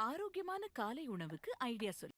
ஆரோக்கியமான காலை உணவுக்கு ஐடியா சொல்.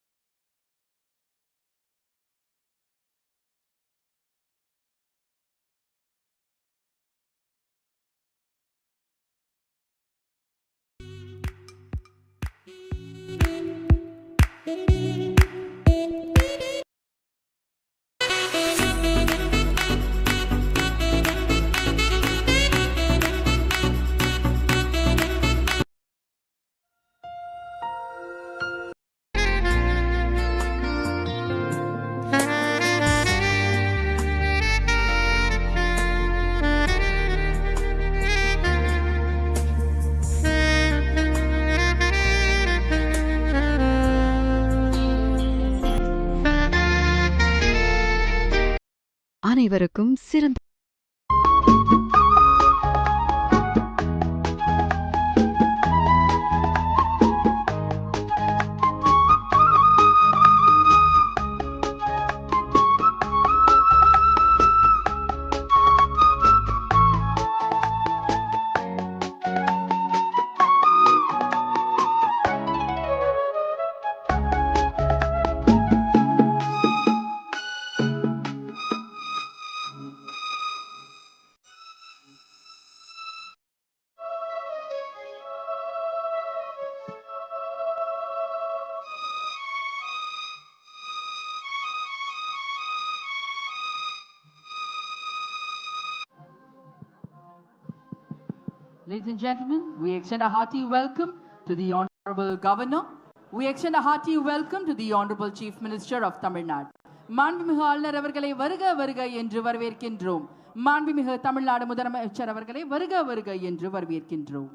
அனைவருக்கும் சிறந்த Ladies and gentlemen, we extend a hearty welcome to the Honorable Governor. We extend a hearty welcome to the Honorable Chief Minister of Tamil Nadu. மாண்புமிகு ஆளுநர் அவர்களை வருக வருக என்று வரவேற்கின்றோம். மாண்புமிகு தமிழ்நாடு முதலமைச்சர் அவர்களை வருக வருக என்று வரவேற்கின்றோம்.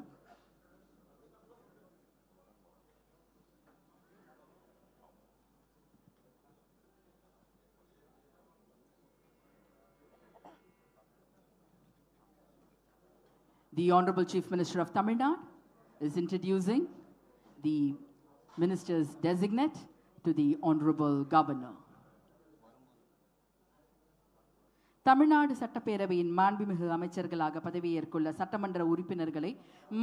The Honorable Chief Minister of Tamil Nadu is introducing the Minister's designate to the Honorable Governor. Tamil Nadu சட்டப்பேரவையின் மாண்புமிகு அமைச்சர்களாக பதவியேற்குள்ள சட்டமன்ற உறுப்பினர்களை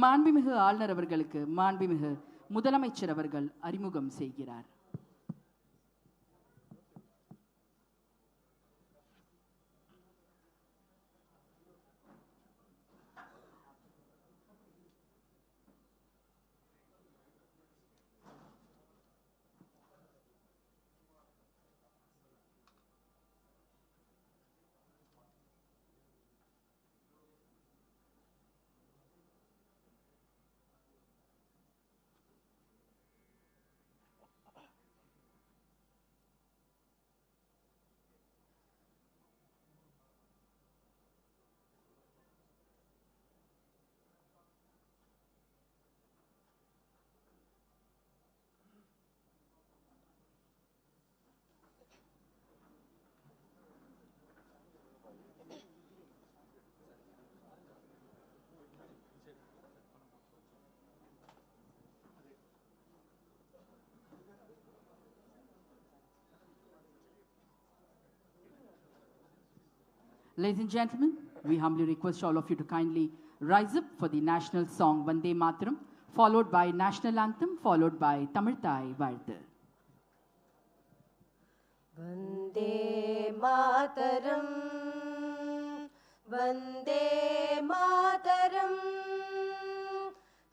மாண்புமிகு ஆளுநர் அவர்களுக்கு மாண்புமிகு முதலமைச்சர் அவர்கள் அறிமுகம் செய்கிறார். Ladies and gentlemen, we humbly request all of you to kindly rise up for the national song Vande Mataram, followed by national anthem, followed by Tamil Thai Vazhuthu. Vande Mataram, Vande Mataram,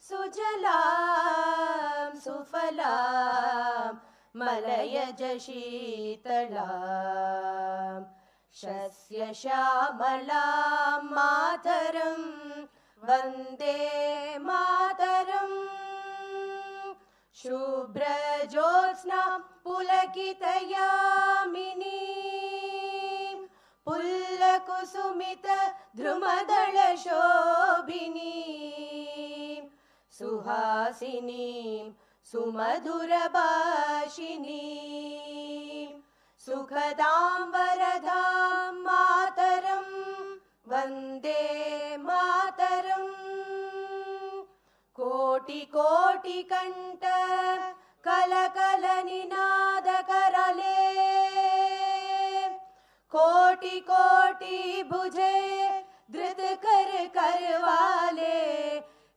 Sujalam Sufalam, Malayaj Sheetalam, Shasya Shamalam Mataram, Vande Mataram, Shubhra Jyotsna Pulakitayamini, Pullakusumita Dhrumadala Shobhini, Suhasini Sumadhura Bhashini, Sukhadam Varadham Mataram, Vande Mataram, Koti Koti Kanta Kalakala Ninada Karale, Koti Koti Bhuje Dhrit Kar Karwale,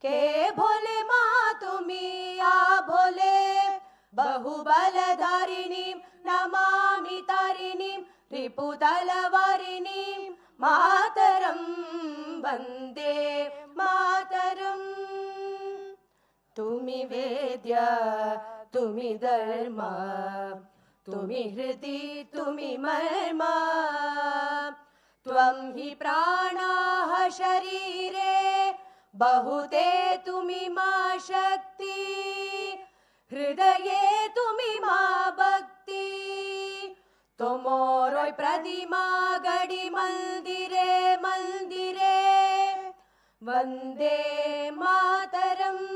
Ke Bhole Ma Tumi, Aa Bhole बहुबलधारिणीं Namami तारिणीं रिपुतलवारिणीं मातरं वन्दे मातरम् तुमि वेद्य तुमि धर्म तुमि हृदि तुमि मर्म त्वं हि प्राणाः शरीरे बहुते तुमि मा शक्ति हृदये तुमि मा भक्ति तोमोरोय प्रतिमा गड़ी मंदिरे मंदिरे वन्दे मातरम्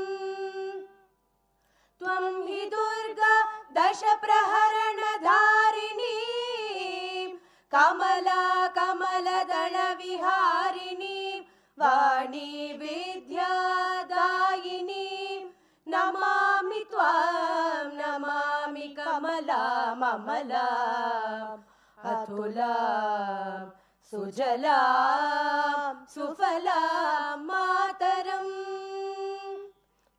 त्वं हि दुर्गा दश प्रहरण धारिणी कमला कमलदल विहारिणी वाणी विद्यादायिनी नमामि त्वां नमामि कमला ममला अतुला सुजला सुफला मातरम्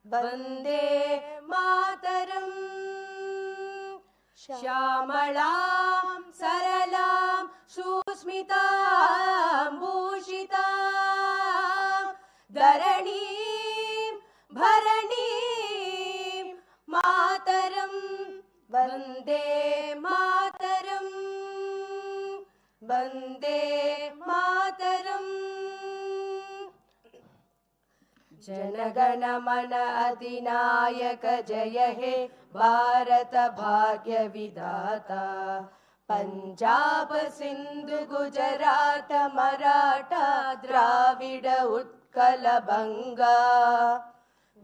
वन्दे मातरम् श्यामलां सरलां सुस्मितां भूषितां धरणीं भरणीं मातरं वन्दे मातरम् वन्दे मातरम् जनगण मन अधिनायक जय हे भारत भाग्य विधाता पंजाब सिंधु गुजरात मराठा द्राविड उत्कल बंगा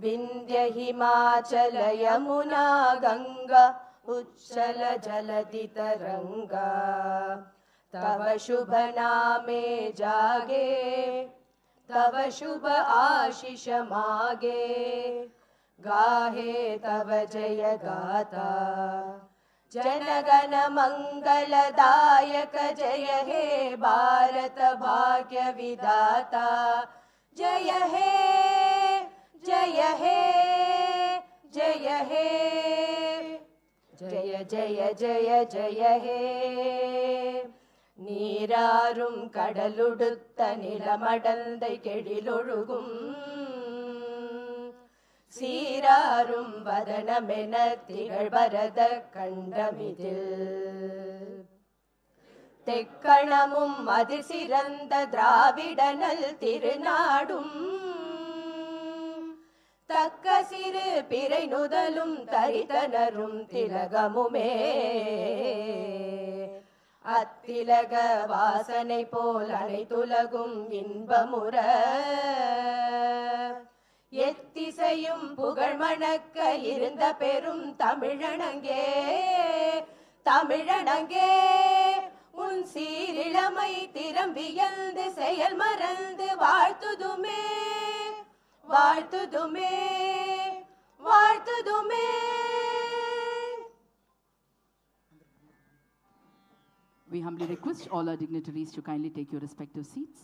विंध्य हिमाचल यमुना गंगा उच्चल जलधि तरंगा तव शुभ नामे जागे तव शुभ आशीष मागे गाहे तव जय गाथा जनगण मंगलदायक जय हे भारत भाग्य विधाता जय हे जय हे जय हे जय जय जय जय हे நீராறும் கடலுடுத்த நிலமடந்தை கெழிலொழுகும் சீராறும் வதனமென திகழ்பரத கண்டமிதில் தெக்கணமும் அதிர் சிறந்த திராவிடனல் திருநாடும் தக்க சிறு பிறை நுதலும் தரித்தனரும் திலகமுமே அத்திலக வாசனை போல் அனைத்துலகும் இன்பமுற எத்திசையும் புகழ் மணக்க இருந்த பெரும் தமிழனங்கே தமிழனங்கே உன் சீரிழமை திறம் வியந்து செயல் மறந்து வாழ்த்துதுமே வாழ்த்துதுமே வாழ்த்துதுமே. We humbly request all our dignitaries to kindly take your respective seats.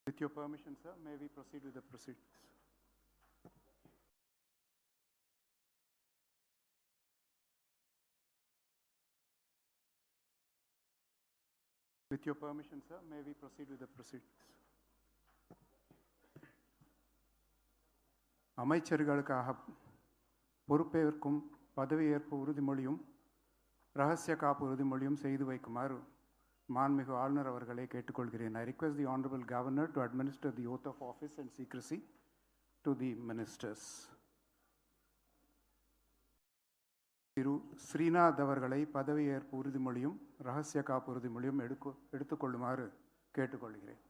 With your permission, sir, may we proceed with the proceedings? With your permission, sir, may we proceed with the proceedings? அமைச்சர்களுக்காக பொறுப்பேற்கும் பதவியேற்பு உறுதிமொழியும் ரகசிய காப்பு உறுதிமொழியும் செய்து வைக்குமாறு மாண்புமிகு ஆளுநர் அவர்களை கேட்டுக்கொள்கிறேன். I request the Honorable Governor to administer the oath of office and secrecy to the ministers. திரு ஸ்ரீநாத் அவர்களை பதவியேற்பு உறுதிமொழியும் ரகசிய காப்பு உறுதிமொழியும் எடுத்துக்கொள்ளுமாறு கேட்டுக்கொள்கிறேன்.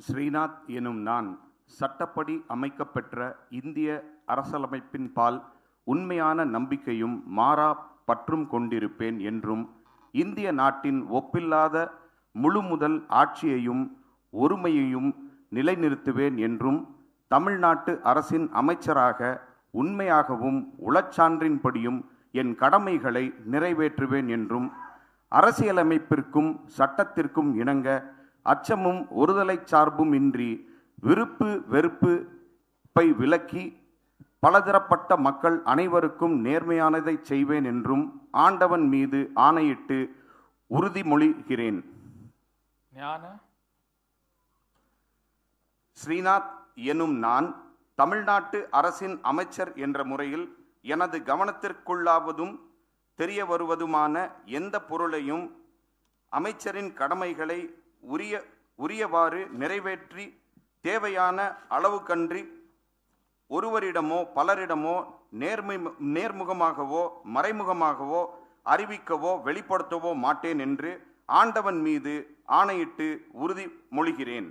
ஸ்ரீநாத் எனும் நான் சட்டப்படி அமைக்கப்பெற்ற இந்திய அரசியலமைப்பின் பால் உண்மையான நம்பிக்கையும் மாறா பற்றும் கொண்டிருப்பேன் என்றும் இந்திய நாட்டின் ஒப்பில்லாத முழுமுதல் ஆட்சியையும் ஒருமையையும் நிலைநிறுத்துவேன் என்றும் தமிழ்நாட்டு அரசின் அமைச்சராக உண்மையாகவும் உளச்சான்றின்படியும் என் கடமைகளை நிறைவேற்றுவேன் என்றும் அரசியலமைப்பிற்கும் சட்டத்திற்கும் இணங்க அச்சமும் ஒருதலை சார்பும் இன்றி விருப்பு வெறுப்பை விலக்கி பலதரப்பட்ட மக்கள் அனைவருக்கும் நேர்மையானதை செய்வேன் என்றும் ஆண்டவன் மீது ஆணையிட்டு உறுதிமொழிகிறேன். ஞான ஸ்ரீநாத் எனும் நான் தமிழ்நாட்டு அரசின் அமைச்சர் என்ற முறையில் எனது கவனத்திற்குள்ளாவதும் தெரிய வருவதுமான எந்த பொருளையும் அமைச்சரின் கடமைகளை உரியவாறு நிறைவேற்றி தேவையான அளவுக்கன்றி ஒருவரிடமோ பலரிடமோ நேர்முகமாகவோ மறைமுகமாகவோ அறிவிக்கவோ வெளிப்படுத்தவோ மாட்டேன் என்று ஆண்டவன் மீது ஆணையிட்டு உறுதிமொழிகிறேன்.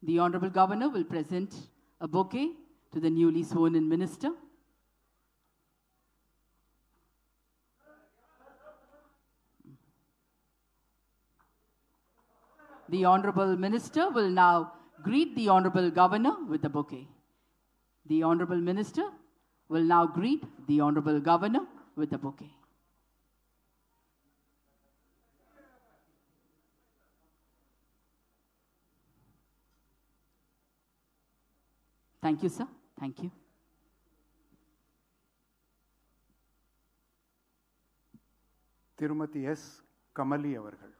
The Honorable Governor will present a bouquet to the newly sworn-in minister. The Honorable Minister will now greet the Honorable Governor with the bouquet. The Honorable Minister will now greet the Honorable Governor with the bouquet. Thank you, sir. Thank you. திருமதி S Kamali அவர்கள்.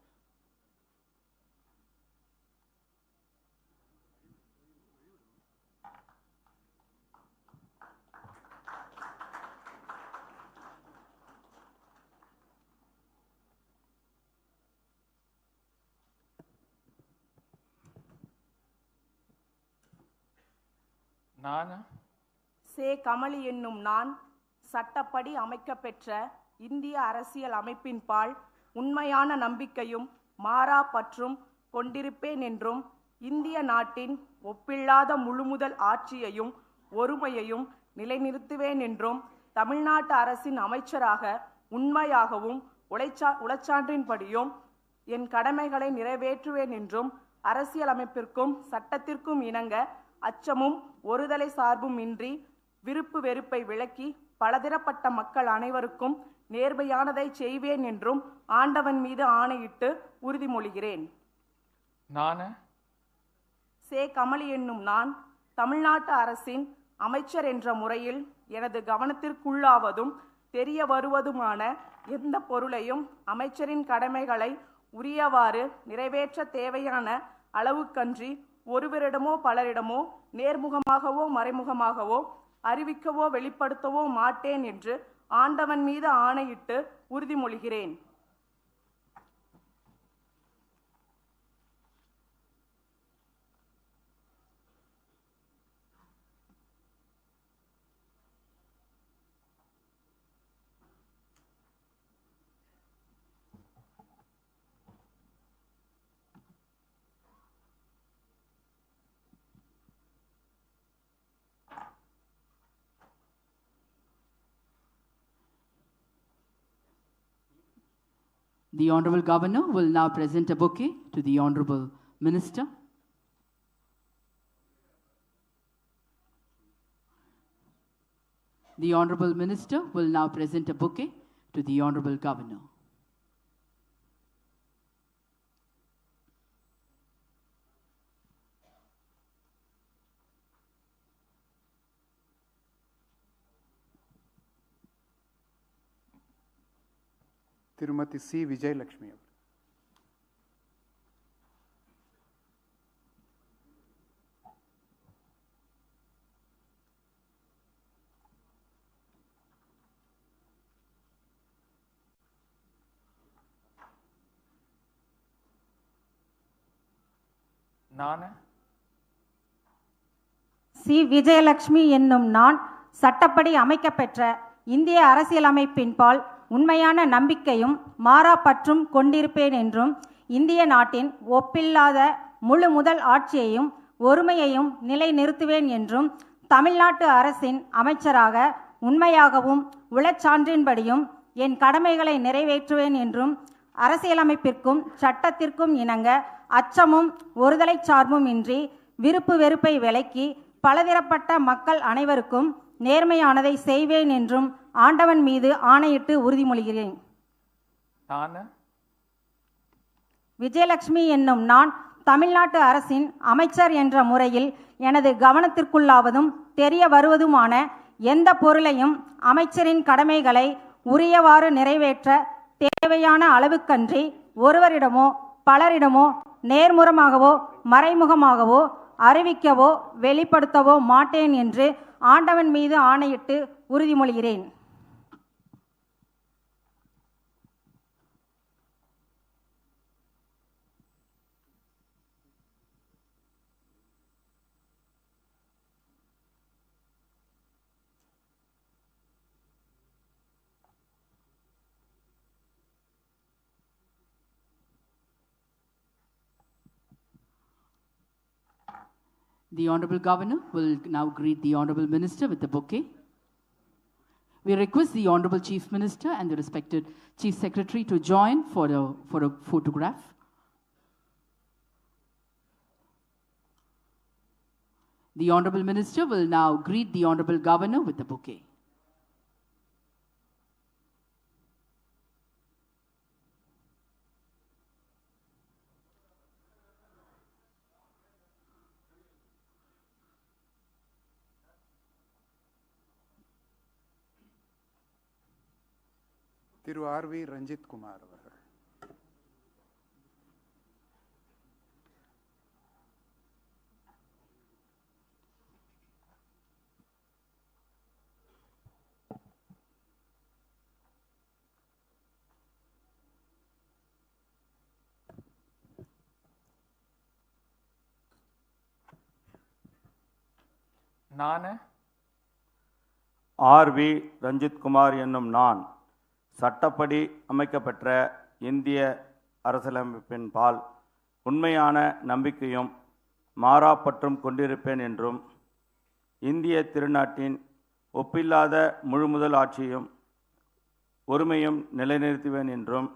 நான் சே கமலி என்னும் நான் சட்டப்படி அமைக்கப்பெற்ற இந்திய அரசியல் அமைப்பின்பால் உண்மையான நம்பிக்கையும் மாறா பற்றும் கொண்டிருப்பேன் என்றும் இந்திய நாட்டின் ஒப்பில்லாத முழுமுதல் ஆட்சியையும் ஒருமையையும் நிலைநிறுத்துவேன் என்றும் தமிழ்நாட்டு அரசின் அமைச்சராக உண்மையாகவும் உளச்சான்றின்படியும் என் கடமைகளை நிறைவேற்றுவேன் என்றும் அரசியலமைப்பிற்கும் சட்டத்திற்கும் இணங்க அச்சமும் ஒருதலை சார்பும் இன்றி விருப்பு வெறுப்பை விலக்கி பலதரப்பட்ட மக்கள் அனைவருக்கும் நேர்மையானதை செய்வேன் என்றும் ஆண்டவன் மீது ஆணையிட்டு உறுதிமொழிகிறேன். நான் சே கமலி என்னும் நான் தமிழ்நாட்டு அரசின் அமைச்சர் என்ற முறையில் எனது கவனத்திற்குள்ளாவதும் தெரிய வருவதுமான எந்த பொருளையும் அமைச்சரின் கடமைகளை உரியவாறு நிறைவேற்ற தேவையான அளவுக்கன்றி ஒருவரிடமோ பலரிடமோ நேர்முகமாகவோ மறைமுகமாகவோ அறிவிக்கவோ வெளிப்படுத்தவோ மாட்டேன் என்று ஆண்டவன் மீது ஆணையிட்டு உறுதிமொழிகிறேன். The Honorable Governor will now present a bouquet to the Honorable Minister. The Honorable Minister will now present a bouquet to the Honorable Governor. திருமதி சி விஜயலட்சுமி அவர். நான சி விஜயலட்சுமி என்னும் நான் சட்டப்படி அமைக்கப்பெற்ற இந்திய அரசியலமைப்பின்பால் உண்மையான நம்பிக்கையும் மாறாப்பற்றும் கொண்டிருப்பேன் என்றும் இந்திய நாட்டின் ஒப்பில்லாத முழு முதல் ஆட்சியையும் ஒருமையையும் நிலைநிறுத்துவேன் என்றும் தமிழ்நாட்டு அரசின் அமைச்சராக உண்மையாகவும் உளச்சான்றின்படியும் என் கடமைகளை நிறைவேற்றுவேன் என்றும் அரசியலமைப்பிற்கும் சட்டத்திற்கும் இணங்க அச்சமும் ஒருதலை சார்பும் இன்றி விருப்பு வெறுப்பை விலக்கி பலதரப்பட்ட மக்கள் அனைவருக்கும் நேர்மையானதை செய்வேன் என்றும் ஆண்டவன் மீது ஆணையிட்டு உறுதிமொழிகிறேன். நான விஜயலட்சுமி என்னும் நான் தமிழ்நாட்டு அரசின் அமைச்சர் என்ற முறையில் எனது கவனத்திற்குள்ளாவதும் தெரிய வருவதுமான எந்த பொருளையும் அமைச்சரின் கடமைகளை உரியவாறு நிறைவேற்ற தேவையான அளவுக்கன்றி ஒருவரிடமோ பலரிடமோ நேர்முகமாகவோ மறைமுகமாகவோ அறிவிக்கவோ வெளிப்படுத்தவோ மாட்டேன் என்று ஆண்டவன் மீது ஆணையிட்டு உறுதிமொழிகிறேன். The Honorable Governor will now greet the Honorable Minister with the bouquet. We request the Honorable Chief Minister and the respected Chief Secretary to join for a photograph. The Honorable Minister will now greet the Honorable Governor with the bouquet. Thiru R V. Ranjith Kumar அவர்கள். நான RV. Ranjith Kumar என்னும் நான் சட்டப்படி அமைக்கப்பெற்ற இந்திய அரசியலமைப்பின் பால் உண்மையான நம்பிக்கையும் மாறாப்பற்றும் கொண்டிருப்பேன் என்றும் இந்திய திருநாட்டின் ஒப்பில்லாத முழுமுதல் ஆட்சியும் ஒருமையும் நிலைநிறுத்துவேன் என்றும்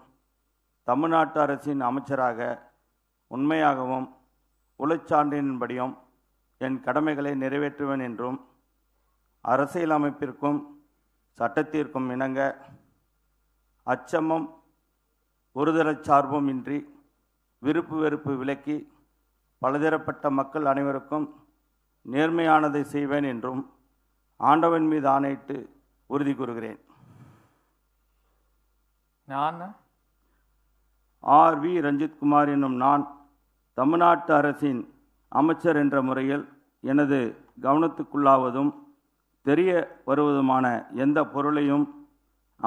தமிழ்நாட்டு அரசின் அமைச்சராக உண்மையாகவும் உளச்சான்றின்படியும் என் கடமைகளை நிறைவேற்றுவேன் என்றும் அரசியலமைப்பிற்கும் சட்டத்திற்கும் இணங்க அச்சமும் ஒருதலைச் சார்பும் இன்றி விருப்பு வெறுப்பு விலக்கி பலதரப்பட்ட மக்கள் அனைவருக்கும் நேர்மையானதை செய்வேன் என்றும் ஆண்டவன் மீது ஆணையிட்டு உறுதி கூறுகிறேன். நான ஆர்.வி. ரஞ்சித் குமார் என்னும் நான் தமிழ்நாட்டு அரசின் அமைச்சர் என்ற முறையில் எனது கவனத்துக்குள்ளாவதும் தெரிய வருவதுமான எந்த பொருளையும்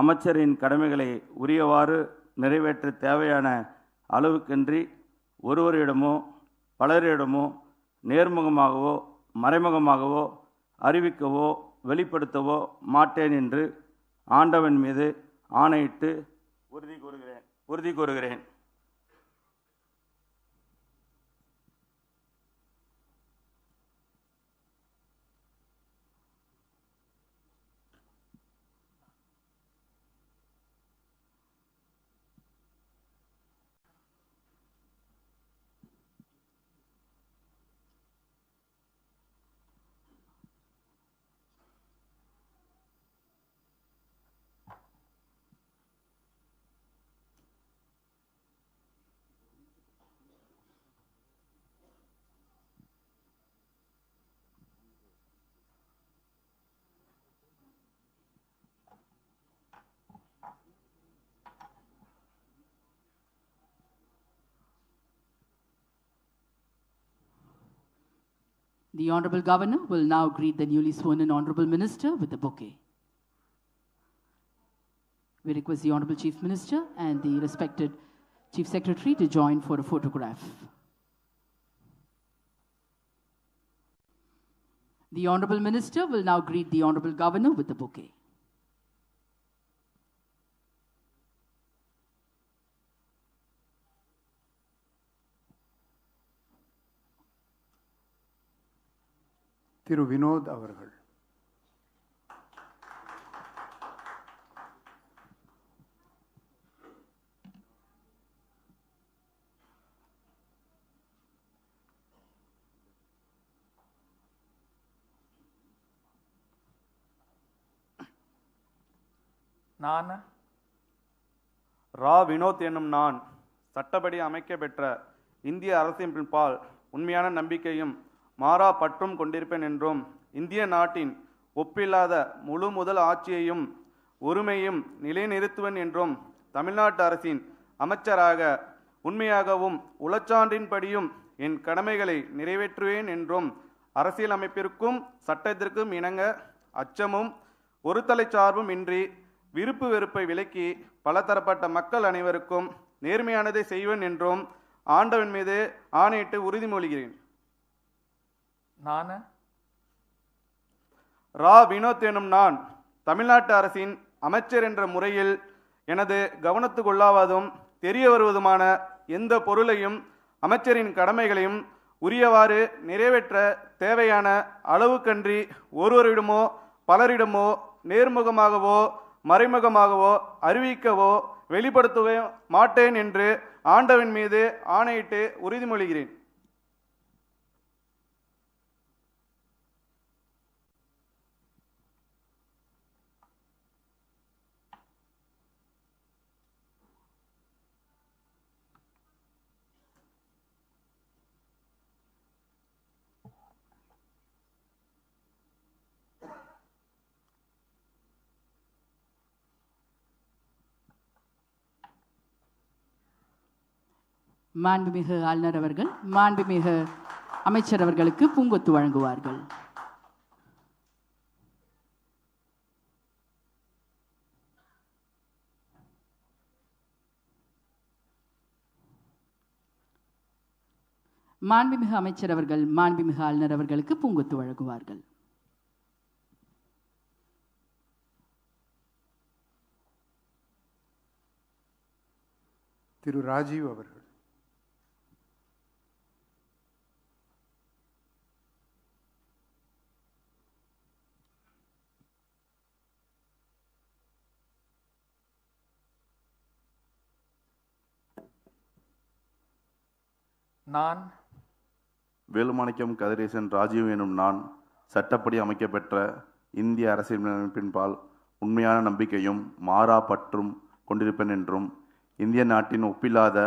அமைச்சரின் கடமைகளை உரியவாறு நிறைவேற்ற தேவையான அளவுக்கின்றி ஒருவரிடமோ பலரிடமோ நேர்முகமாகவோ மறைமுகமாகவோ அறிவிக்கவோ வெளிப்படுத்தவோ மாட்டேன் என்று ஆண்டவன் மீது ஆணையிட்டு உறுதி கூறுகிறேன். The Honorable Governor will now greet the newly sworn-in Honorable Minister with the bouquet. We request the Honorable Chief Minister and the respected Chief Secretary to join for a photograph. The Honorable Minister will now greet the Honorable Governor with the bouquet. திரு வினோத் அவர்கள். நான் ரா வினோத் என்னும் நான் சட்டப்படி அமைக்கப்பெற்ற இந்திய அரசியலமைப்பின்பால் உண்மையான நம்பிக்கையும் மாறா பற்றும் கொண்டிருப்பேன் என்றும் இந்திய நாட்டின் ஒப்பில்லாத முழு முதல் ஆட்சியையும் ஒருமையும் நிலைநிறுத்துவேன் என்றும் தமிழ்நாட்டு அரசின் அமைச்சராக உண்மையாகவும் உளச்சான்றின்படியும் என் கடமைகளை நிறைவேற்றுவேன் என்றும் அரசியலமைப்பிற்கும் சட்டத்திற்கும் இணங்க அச்சமும் ஒருதலை சார்பும் இன்றி விருப்பு வெறுப்பை விலக்கி பலதரப்பட்ட மக்கள் அனைவருக்கும் நேர்மையானதை செய்வேன் என்றும் ஆண்டவன் மீது ஆணையிட்டு உறுதிமொழிகிறேன். நான் ரா வினோத் எனும் நான் தமிழ்நாட்டு அரசின் அமைச்சர் என்ற முறையில் எனது கவனத்துக்குள்ளாவதும் தெரிய வருவதுமான எந்த பொருளையும் அமைச்சரின் கடமைகளையும் உரியவாறு நிறைவேற்ற தேவையான அளவுக்கன்றி ஒருவரிடமோ பலரிடமோ நேர்முகமாகவோ மறைமுகமாகவோ அறிவிக்கவோ வெளிப்படுத்தவே மாட்டேன் என்று ஆண்டவன் மீது ஆணையிட்டு உறுதிமொழிகிறேன். மாண்புமிகு ஆளுநர் அவர்கள் மாண்புமிகு அமைச்சர் அவர்களுக்கு பூங்கொத்து வழங்குவார்கள். மாண்புமிகு அமைச்சர் அவர்கள் மாண்புமிகு ஆளுநர் அவர்களுக்கு பூங்கொத்து வழங்குவார்கள். திரு ராஜீவ் அவர்கள். நான் வேலுமாணிக்கம் கதிரேசன் ராஜீவ் எனும் நான் சட்டப்படி அமைக்கப்பெற்ற இந்திய அரசியலமைப்பின்பால் உண்மையான நம்பிக்கையும் மாறா பற்றும் கொண்டிருப்பேன் என்றும் இந்திய நாட்டின் ஒப்பில்லாத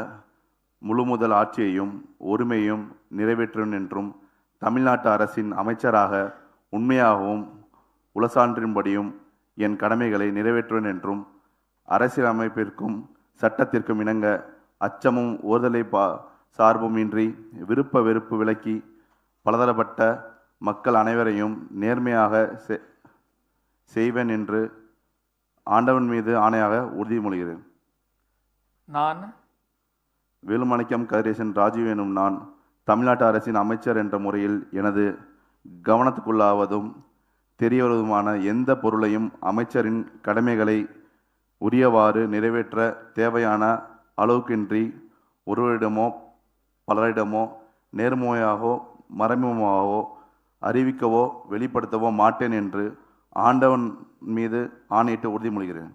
முழு முதல் ஆட்சியையும் ஒருமையும் நிறைவேற்றுவேன் என்றும் தமிழ்நாட்டு அரசின் அமைச்சராக உண்மையாகவும் உளச்சான்றின்படியும் என் கடமைகளை நிறைவேற்றுவேன் என்றும் அரசியலமைப்பிற்கும் சட்டத்திற்கும் இணங்க அச்சமும் ஓர்தலை சார்பும் இன்றி விருப்ப வெறுப்பு விலக்கி பலதரப்பட்ட மக்கள் அனைவரையும் நேர்மையாக செய்வேன் என்று ஆண்டவன் மீது ஆணையாக உறுதிமொழிகிறேன். நான் வேலுமாணிக்கம் கதிரேசன் ராஜீவ் எனும் நான் தமிழ்நாட்டு அரசின் அமைச்சர் என்ற முறையில் எனது கவனத்துக்குள்ளாவதும் தெரிய வருவதுமான எந்த பொருளையும் அமைச்சரின் கடமைகளை உரியவாறு நிறைவேற்ற தேவையான அளவுக்கின்றி ஒருவரிடமோ பலரிடமோ நேர்மையாகவோ மறைமுகமாகவோ அறிவிக்கவோ வெளிப்படுத்தவோ மாட்டேன் என்று ஆண்டவன் மீது ஆணையிட்டு உறுதிமொழிகிறேன்.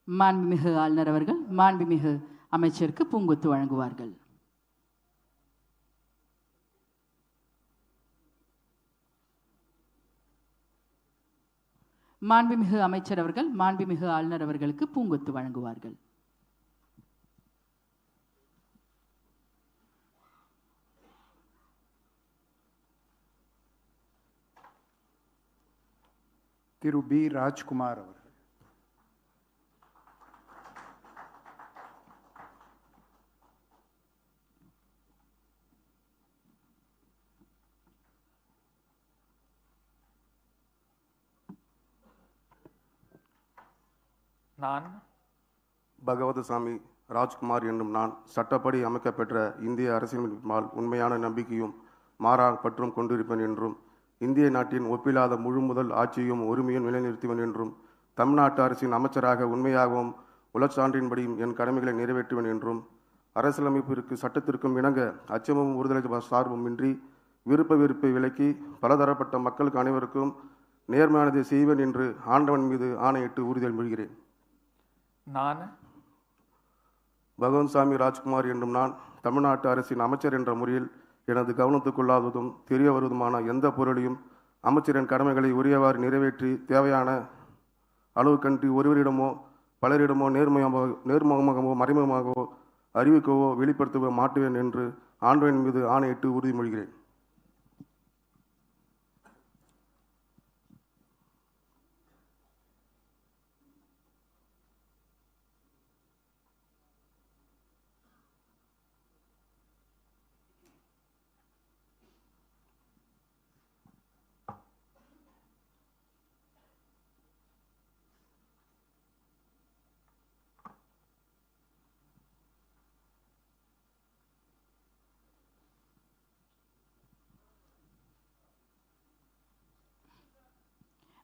மாண்புமிகு ஆளுநர் அவர்கள் மாண்புமிகு அமைச்சருக்கு பூங்கொத்து வழங்குவார்கள். மாண்புமிகு அமைச்சர் அவர்கள் மாண்புமிகு ஆளுநர் அவர்களுக்கு பூங்கொத்து வழங்குவார்கள். திரு பி ராஜ்குமார் அவர்கள். நான் பகவதசாமி ராஜ்குமார் என்னும் நான் சட்டப்படி அமைக்கப்பெற்ற இந்திய அரசியலமைப்பால் உண்மையான நம்பிக்கையும் மாறா பற்றும் கொண்டிருப்பேன் என்றும் இந்திய நாட்டின் ஒப்பில்லாத முழு முதல் ஆட்சியும் உரிமையும் நிலைநிறுத்துவேன் என்றும் தமிழ்நாட்டு அரசின் அமைச்சராக உண்மையாகவும் உளச்சான்றின்படியும் என் கடமைகளை நிறைவேற்றுவேன் என்றும் அரசியலமைப்பிற்கு சட்டத்திற்கும் இணங்க அச்சமும் ஒருதலை சார்பும் இன்றி விருப்ப வெறுப்பை விலக்கி பலதரப்பட்ட மக்களுக்கு அனைவருக்கும் நேர்மையானதை செய்வேன் என்று ஆண்டவன் மீது ஆணையிட்டு உறுதியல் மொழிகிறேன். நான் பகவன்சாமி ராஜ்குமார் என்னும் நான் தமிழ்நாட்டு அரசின் அமைச்சர் என்ற முறையில் எனது கவனத்துக்குள்ளாவதும் தெரிய வருவதுமான எந்த பொருளையும் அமைச்சரின் கடமைகளை உரியவாறு நிறைவேற்றி தேவையான அளவுக்கன்றி ஒருவரிடமோ பலரிடமோ நேர்முகமாகவோ மறைமுகமாகவோ அறிவிக்கவோ வெளிப்படுத்தவோ மாட்டுவேன் என்று ஆண்டவன் மீது ஆணையிட்டு உறுதிமொழிகிறேன்.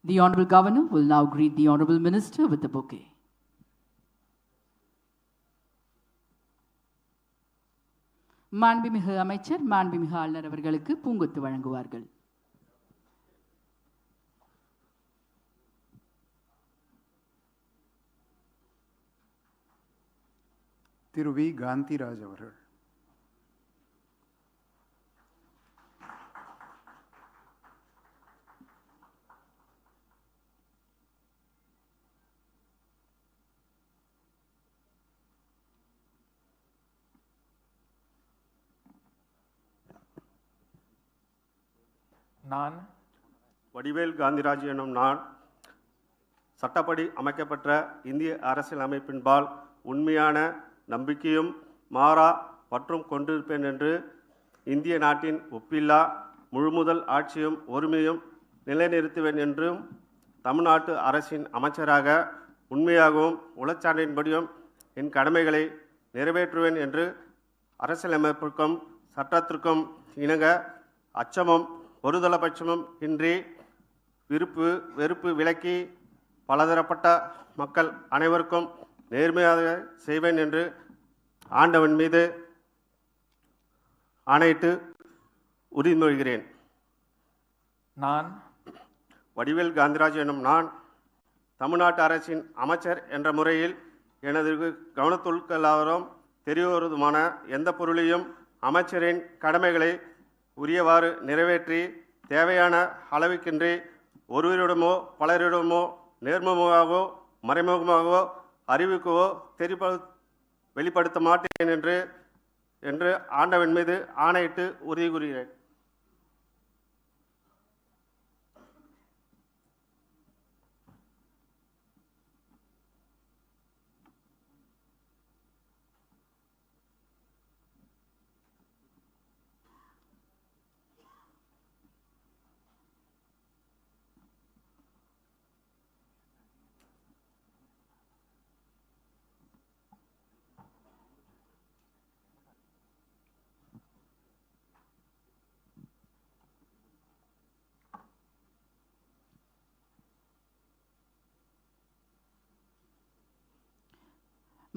The Honorable Governor will now greet the Honorable Minister with the bouquet. மாண்புமிகு அமைச்சர் மாண்புமிகு ஆளுநர் அவர்களுக்கு பூங்கொத்து வழங்குவார்கள். திரு வி காந்திராஜ் அவர்கள். நான் வடிவேல் காந்திராஜ் எனும் நான் சட்டப்படி அமைக்கப்பட்ட இந்திய அரசியல் அமைப்பின்பால் உண்மையான நம்பிக்கையும் மாறா பற்றும் கொண்டிருப்பேன் என்று இந்திய நாட்டின் ஒப்பில்லா முழுமுதல் ஆட்சியும் உரிமையும் நிலைநிறுத்துவேன் என்றும் தமிழ்நாட்டு அரசின் அமைச்சராக உண்மையாகவும் உளச்சான்றின்படியும் என் கடமைகளை நிறைவேற்றுவேன் என்று அரசியலமைப்பிற்கும் சட்டத்திற்கும் இணங்க அச்சமும் ஒருதலைபட்சமும் இன்றி விருப்பு வெறுப்பு விலக்கி பலதரப்பட்ட மக்கள் அனைவருக்கும் நேர்மையாக செய்வேன் என்று ஆண்டவன் மீது ஆணையிட்டு உறுதிமொழிகிறேன். நான் வடிவேல் காந்திராஜ் எனும் நான் தமிழ்நாட்டு அரசின் அமைச்சர் என்ற முறையில் எனது கவனத்துள்ளாவதும் தெரியவருவதுமான எந்த பொருளையும் அமைச்சரின் கடமைகளை உரியவாறு நிறைவேற்றி தேவையான அளவுக்கின்றி ஒருவரிடமோ பலரிடமோ நேர்முகமாகவோ மறைமுகமாகவோ அறிவிக்கவோ வெளிப்படுத்த மாட்டேன் என்று ஆண்டவன் மீது ஆணையிட்டு உறுதி கூறுகிறேன்.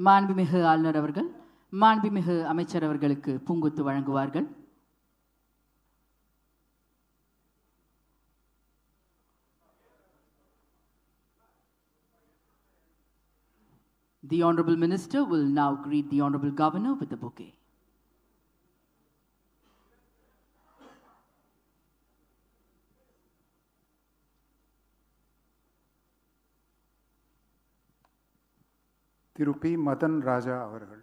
மாண்புமிகு ஆளுநர் அவர்கள் மாண்புமிகு அமைச்சர் அவர்களுக்கு பூங்கொத்து வழங்குவார்கள். The Honorable Minister will now greet the Honorable Governor with the bouquet. திரு பி மதன் ராஜா அவர்கள்.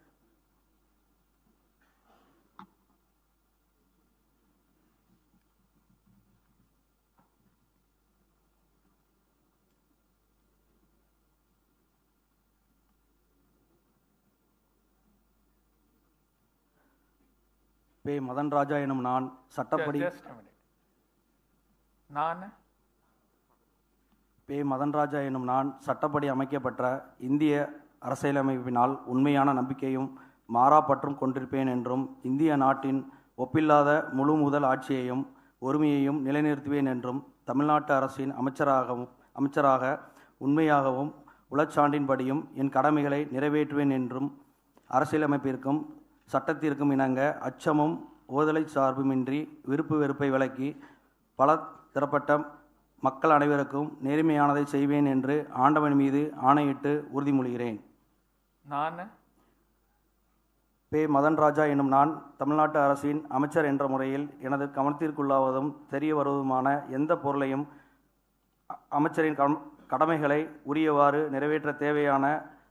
பே மதன்ராஜா எனும் நான் சட்டப்படி Just a minute. நான் பே மதன்ராஜா எனும் நான் சட்டப்படி அமைக்கப்பட்ட இந்திய அரசியலமைப்பினால் உண்மையான நம்பிக்கையும் மாறாப்பற்றும் கொண்டிருப்பேன் என்றும் இந்திய நாட்டின் ஒப்பில்லாத முழு முதல் ஆட்சியையும் ஒருமையையும் நிலைநிறுத்துவேன் என்றும் தமிழ்நாட்டு அரசின் அமைச்சராக உண்மையாகவும் உளச்சான்றின்படியும் என் கடமைகளை நிறைவேற்றுவேன் என்றும் அரசியலமைப்பிற்கும் சட்டத்திற்கும் இணங்க அச்சமும் ஓதலை சார்புமின்றி விருப்பு வெறுப்பை விலக்கி பல தரப்பட்ட மக்கள் அனைவருக்கும் நேர்மையானதை செய்வேன் என்று ஆண்டவன் மீது ஆணையிட்டு உறுதிமொழிகிறேன். நான் பே மதன்ராஜா எனும் நான் தமிழ்நாட்டு அரசின் அமைச்சர் என்ற முறையில் எனது கவனத்திற்குள்ளாவதும் தெரிய வருவதுமான எந்த பொருளையும் அமைச்சரின் கடமைகளை உரியவாறு நிறைவேற்ற தேவையான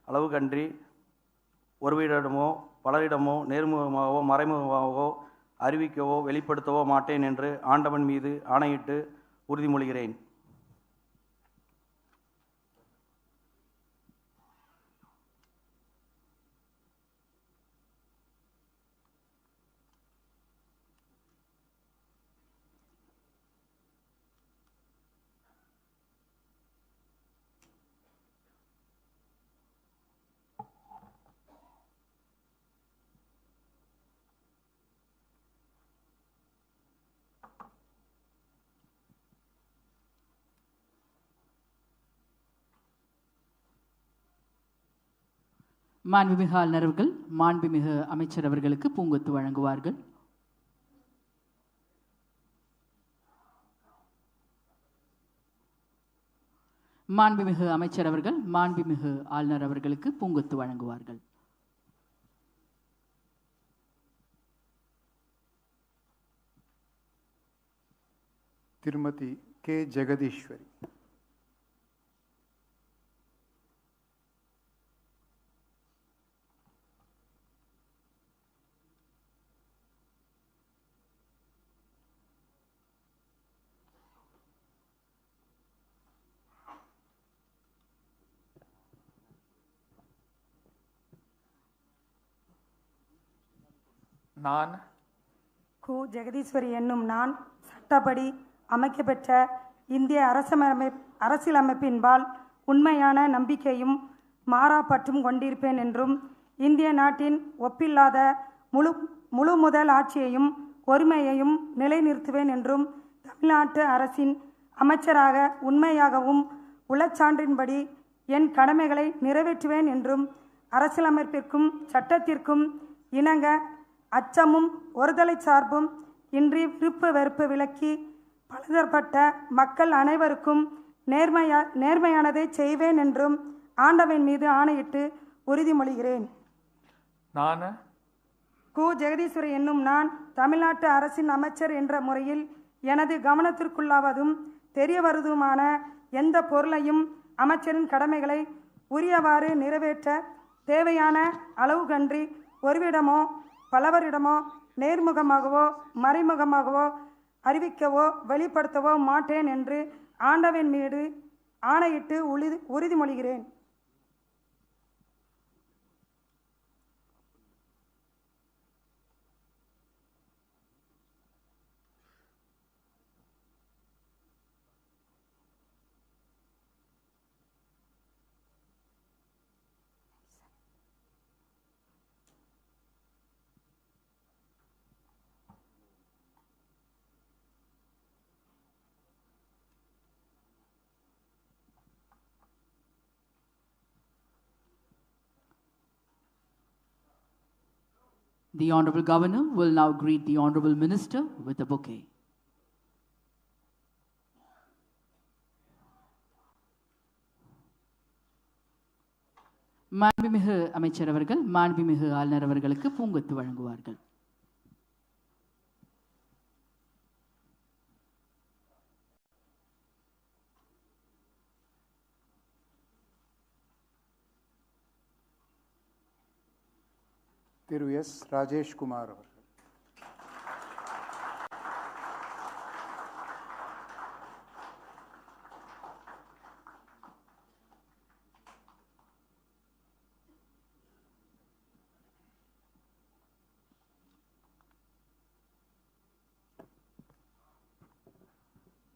அளவுகன்றி ஒருவரிடமோ பலரிடமோ நேர்முகமாகவோ மறைமுகமாகவோ அறிவிக்கவோ வெளிப்படுத்தவோ மாட்டேன் என்று ஆண்டவன் மீது ஆணையிட்டு உறுதிமொழிகிறேன். மாண்புமிகு ஆளுநர் அவர்கள் மாண்புமிகு அமைச்சர் அவர்களுக்கு பூங்கொத்து வழங்குவார்கள். மாண்புமிகு அமைச்சர் அவர்கள் மாண்புமிகு ஆளுநர் அவர்களுக்கு பூங்கொத்து வழங்குவார்கள். திருமதி கே ஜெகதீஸ்வரி. நான் கு ஜெகதீஸ்வரி என்னும் நான் சட்டப்படி அமைக்கப்பெற்ற இந்திய அரசியலமைப்பின்பால் உண்மையான நம்பிக்கையும் மாறாப்பற்றும் கொண்டிருப்பேன் என்றும் இந்திய நாட்டின் ஒப்பில்லாத முழு முதல் ஆட்சியையும் ஒருமையையும் நிலைநிறுத்துவேன் என்றும் தமிழ்நாட்டு அரசின் அமைச்சராக உண்மையாகவும் உளச்சான்றின்படி என் கடமைகளை நிறைவேற்றுவேன் என்றும் அரசியலமைப்பிற்கும் சட்டத்திற்கும் இணங்க அச்சமும் ஒருதலை சார்பும் இன்றி விருப்பு வெறுப்பு விலக்கி பலதரப்பட்ட மக்கள் அனைவருக்கும் நேர்மையானதை செய்வேன் என்றும் ஆண்டவன் மீது ஆணையிட்டு உறுதிமொழிகிறேன். நான் கு ஜெகதீஸ்வரி என்னும் நான் தமிழ்நாட்டு அரசின் அமைச்சர் என்ற முறையில் எனது கவனத்திற்குள்ளாவதும் தெரிய வருவதுமான எந்த பொருளையும் அமைச்சரின் கடமைகளை உரியவாறு நிறைவேற்ற தேவையான அளவுகன்றி ஒருவிடமோ பலவரிடமோ நேர்முகமாகவோ மறைமுகமாகவோ அறிவிக்கவோ வெளிப்படுத்தவோ மாட்டேன் என்று ஆண்டவன் மீது ஆணையிட்டு உறுதிமொழிகிறேன். The Honorable Governor will now greet the Honorable Minister with a bouquet. மாண்புமிகு அமைச்சர் அவர்கள் மாண்புமிகு ஆளுநர் அவர்களுக்கு பூங்கொத்து வழங்குவார்கள். திரு எஸ் ராஜேஷ்குமார் அவர்கள்.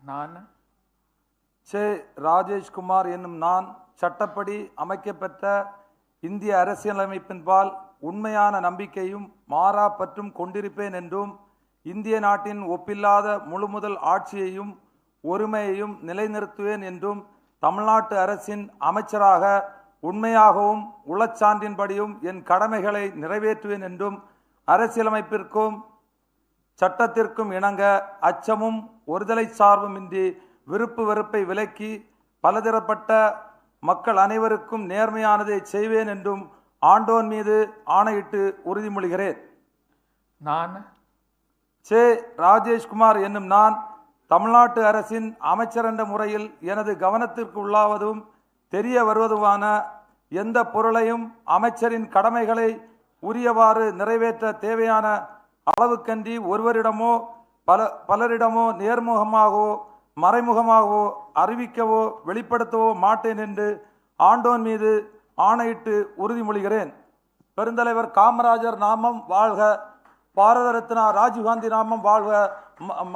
நான் சே ராஜேஷ்குமார் என்னும் நான் சட்டப்படி அமைக்கப்பெற்ற இந்திய அரசியலமைப்பின்பால் உண்மையான நம்பிக்கையும் மாறா பற்றும் கொண்டிருப்பேன் என்றும் இந்திய நாட்டின் ஒப்பில்லாத முழுமுதல் ஆட்சியையும் ஒருமையையும் நிலைநிறுத்துவேன் என்றும் தமிழ்நாட்டு அரசின் அமைச்சராக உண்மையாகவும் உளச்சான்றின்படியும் என் கடமைகளை நிறைவேற்றுவேன் என்றும் அரசியலமைப்பிற்கும் சட்டத்திற்கும் இணங்க அச்சமும் ஒருதலை சார்புமின்றி விருப்பு வெறுப்பை விலக்கி பலதரப்பட்ட மக்கள் அனைவருக்கும் நேர்மையானதை செய்வேன் என்றும் ஆண்டோன் மீது ஆணையிட்டு உறுதிமொழிகிறேன். நான் சே ராஜேஷ்குமார் என்னும் நான் தமிழ்நாட்டு அரசின் அமைச்சர் என்ற முறையில் எனது கவனத்திற்கு உள்ளாவதும் தெரிய வருவதுமான எந்த பொருளையும் அமைச்சரின் கடமைகளை உரியவாறு நிறைவேற்ற தேவையான அளவுக்கன்றி ஒருவரிடமோ பலரிடமோ நேர்முகமாகவோ மறைமுகமாகவோ அறிவிக்கவோ வெளிப்படுத்தவோ மாட்டேன் என்று ஆண்டோன் மீது ஆணையிட்டு உறுதிமொழிகிறேன். பெருந்தலைவர் காமராஜர் நாமம் வாழ்க, பாரத ரத்னா ராஜீவ்காந்தி நாமம் வாழ்க,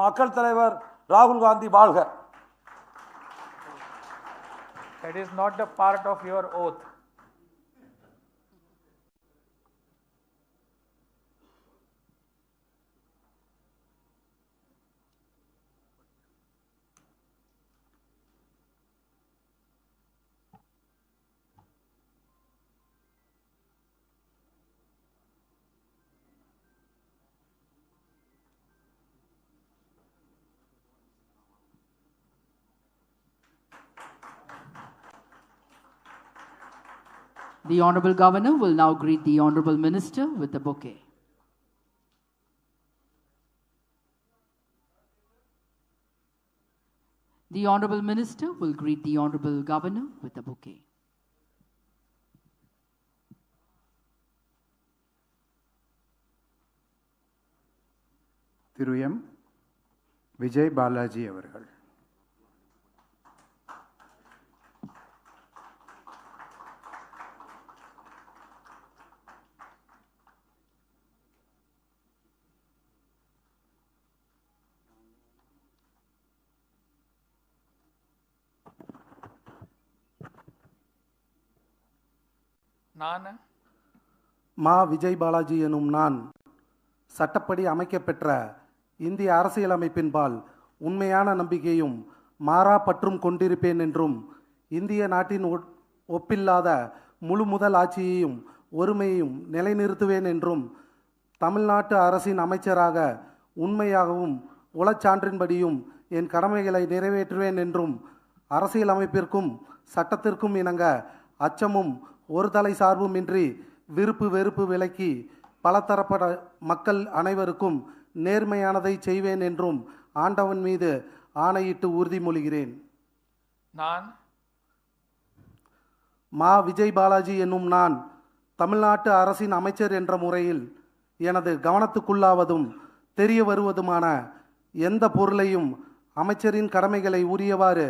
மக்கள் தலைவர் ராகுல் காந்தி வாழ்க. That is not a part of your oath. The Honorable Governor will now greet the Honorable Minister with a bouquet. The Honorable Minister will greet the Honorable Governor with a bouquet. Thiru M Vijay Balaji அவர்கள். நான் மா விஜய் பாலாஜி எனும் நான் சட்டப்படி அமைக்கப்பெற்ற இந்திய அரசியலமைப்பின்பால் உண்மையான நம்பிக்கையும் மாறா பற்றும் கொண்டிருப்பேன் என்றும் இந்திய நாட்டின் ஒப்பில்லாத முழு முதல் ஆட்சியையும் ஒருமையையும் நிலைநிறுத்துவேன் என்றும் தமிழ்நாட்டு அரசின் அமைச்சராக உண்மையாகவும் உளச்சான்றின்படியும் என் கடமைகளை நிறைவேற்றுவேன் என்றும் அரசியலமைப்பிற்கும் சட்டத்திற்கும் இணங்க அச்சமும் ஒரு தலை சார்புமின்றி விருப்பு வெறுப்பு விலக்கி பலதரப்பட்ட மக்கள் அனைவருக்கும் நேர்மையானதை செய்வேன் என்றும் ஆண்டவன் மீது ஆணையிட்டு உறுதிமொழிகிறேன். நான் மா விஜய் பாலாஜி என்னும் நான் தமிழ்நாட்டு அரசின் அமைச்சர் என்ற முறையில் எனது கவனத்துக்குள்ளாவதும் தெரிய வருவதுமான எந்த பொருளையும் அமைச்சரின் கடமைகளை உரியவாறு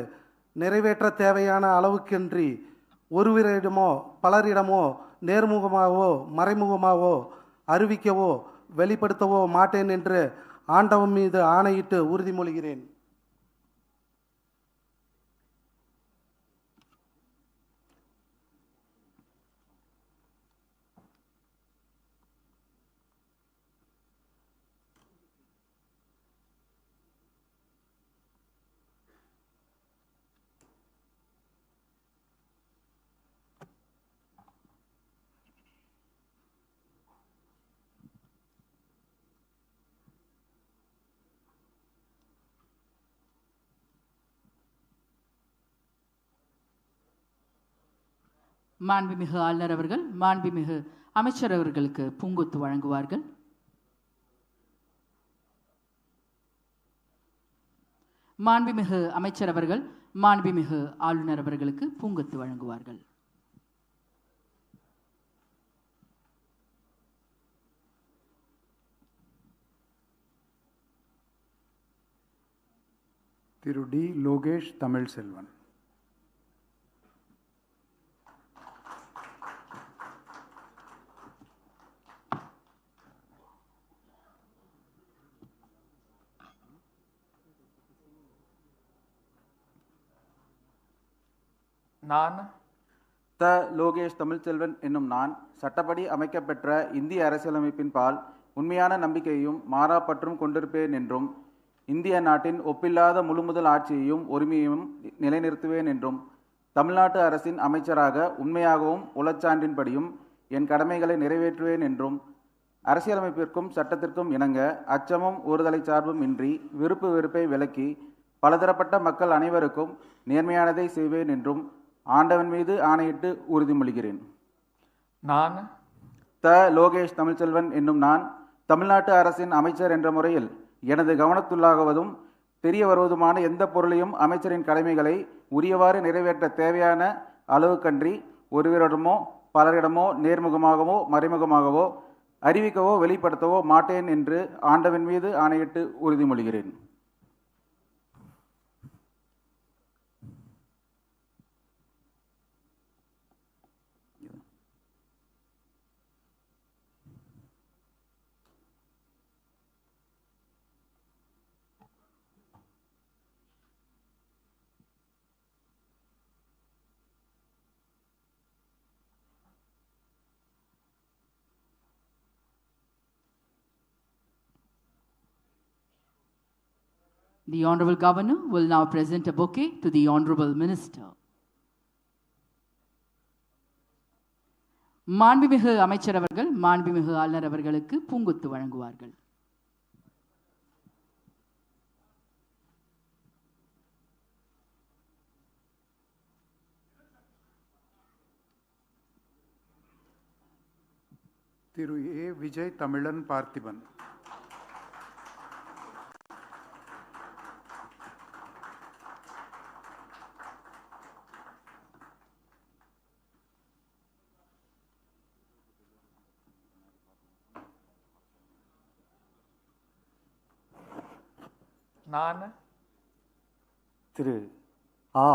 நிறைவேற்ற தேவையான அளவுக்கன்றி ஒருவரிடமோ பலரிடமோ நேர்முகமாகவோ மறைமுகமாகவோ அறிவிக்கவோ வெளிப்படுத்தவோ மாட்டேன் என்று ஆண்டவன் மீது ஆணையிட்டு உறுதிமொழிகிறேன். மாண்புமிகு ஆளுநர் அவர்கள் மாண்புமிகு அமைச்சர் அவர்களுக்கு பூங்கொத்து வழங்குவார்கள். மாண்புமிகு அமைச்சர் அவர்கள் மாண்புமிகு ஆளுநர் அவர்களுக்கு பூங்கொத்து வழங்குவார்கள். திரு டி லோகேஷ் தமிழ் செல்வன். நான் த லோகேஷ் தமிழ்ச்செல்வன் என்னும் நான் சட்டப்படி அமைக்கப்பெற்ற இந்திய அரசியலமைப்பின் பால் உண்மையான நம்பிக்கையையும் மாறாப்பற்றும் கொண்டிருப்பேன் என்றும் இந்திய நாட்டின் ஒப்பில்லாத முழுமுதல் ஆட்சியையும் உரிமையையும் நிலைநிறுத்துவேன் என்றும் தமிழ்நாட்டு அரசின் அமைச்சராக உண்மையாகவும் உளச்சான்றின்படியும் என் கடமைகளை நிறைவேற்றுவேன் என்றும் அரசியலமைப்பிற்கும் சட்டத்திற்கும் இணங்க அச்சமும் ஒருதலை சார்பும் இன்றி விருப்பு வெறுப்பை விலக்கி பலதரப்பட்ட மக்கள் அனைவருக்கும் நேர்மையானதை செய்வேன் என்றும் ஆண்டவன் மீது ஆணையிட்டு உறுதிமொழிகிறேன். நான் த லோகேஷ் தமிழ்ச்செல்வன் என்னும் நான் தமிழ்நாட்டு அரசின் அமைச்சர் என்ற முறையில் எனது கவனத்துள்ளாகுவதும் தெரிய வருவதுமான எந்த பொருளையும் அமைச்சரின் கடமைகளை உரியவாறு நிறைவேற்ற தேவையான அளவுக்கன்றி ஒருவரிடமோ பலரிடமோ நேர்முகமாகவோ மறைமுகமாகவோ அறிவிக்கவோ வெளிப்படுத்தவோ மாட்டேன் என்று ஆண்டவன் மீது ஆணையிட்டு உறுதிமொழிகிறேன். The Honorable Governor will now present a bouquet to the Honorable Minister. மாண்புமிகு அமைச்சர் அவர்கள் மாண்புமிகு ஆளுநர் அவர்களுக்கு பூங்கொத்து வழங்குவார்கள். திரு ஏ விஜய் தமிழன் பார்த்திபன். நான் திரு ஆ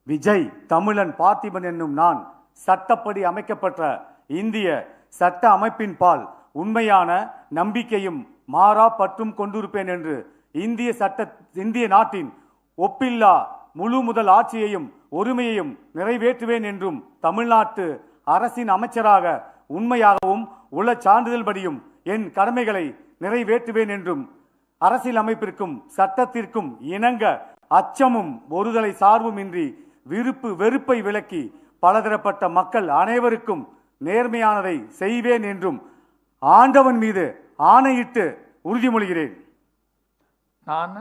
விஜய் தமிழன் பார்த்திபன் என்னும் நான் சட்டப்படி அமைக்கப்பட்ட இந்திய சட்ட அமைப்பின் பால் உண்மையான நம்பிக்கையும் மாறா பற்றும் கொண்டிருப்பேன் என்று இந்திய நாட்டின் ஒப்பில்லா முழு முதல் ஆட்சியையும் உரிமையையும் நிறைவேற்றுவேன் என்றும் தமிழ்நாட்டு அரசின் அமைச்சராக உண்மையாகவும் உள்ள சான்றிதழ்படியும் என் கடமைகளை நிறைவேற்றுவேன் என்றும் அரசியல் அமைப்பிற்கும் சட்டத்திற்கும் இணங்க அச்சமும் ஒருதலை சார்பும் இன்றி விருப்பு வெறுப்பை விலக்கி பலதரப்பட்ட மக்கள் அனைவருக்கும் நேர்மையானதை செய்வேன் என்றும் ஆண்டவன் மீது ஆணையிட்டு உறுதிமொழிகிறேன். நான்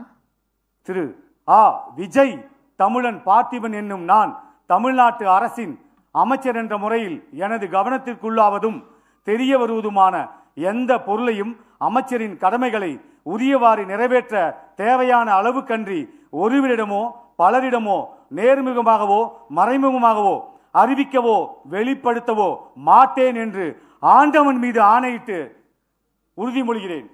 திரு ஆ விஜய் தமிழன் பார்த்திபன் என்னும் நான் தமிழ்நாட்டு அரசின் அமைச்சர் என்ற முறையில் எனது கவனத்திற்குள்ளாவதும் தெரிய வருவதுமான எந்த பொருளையும் அமைச்சரின் கடமைகளை உரியவாறு நிறைவேற்ற தேவையான அளவுக்கன்றி ஒருவரிடமோ பலரிடமோ நேர்முகமாகவோ மறைமுகமாகவோ அறிவிக்கவோ வெளிப்படுத்தவோ மாட்டேன் என்று ஆண்டவன் மீது ஆணையிட்டு உறுதிமொழிகிறேன்.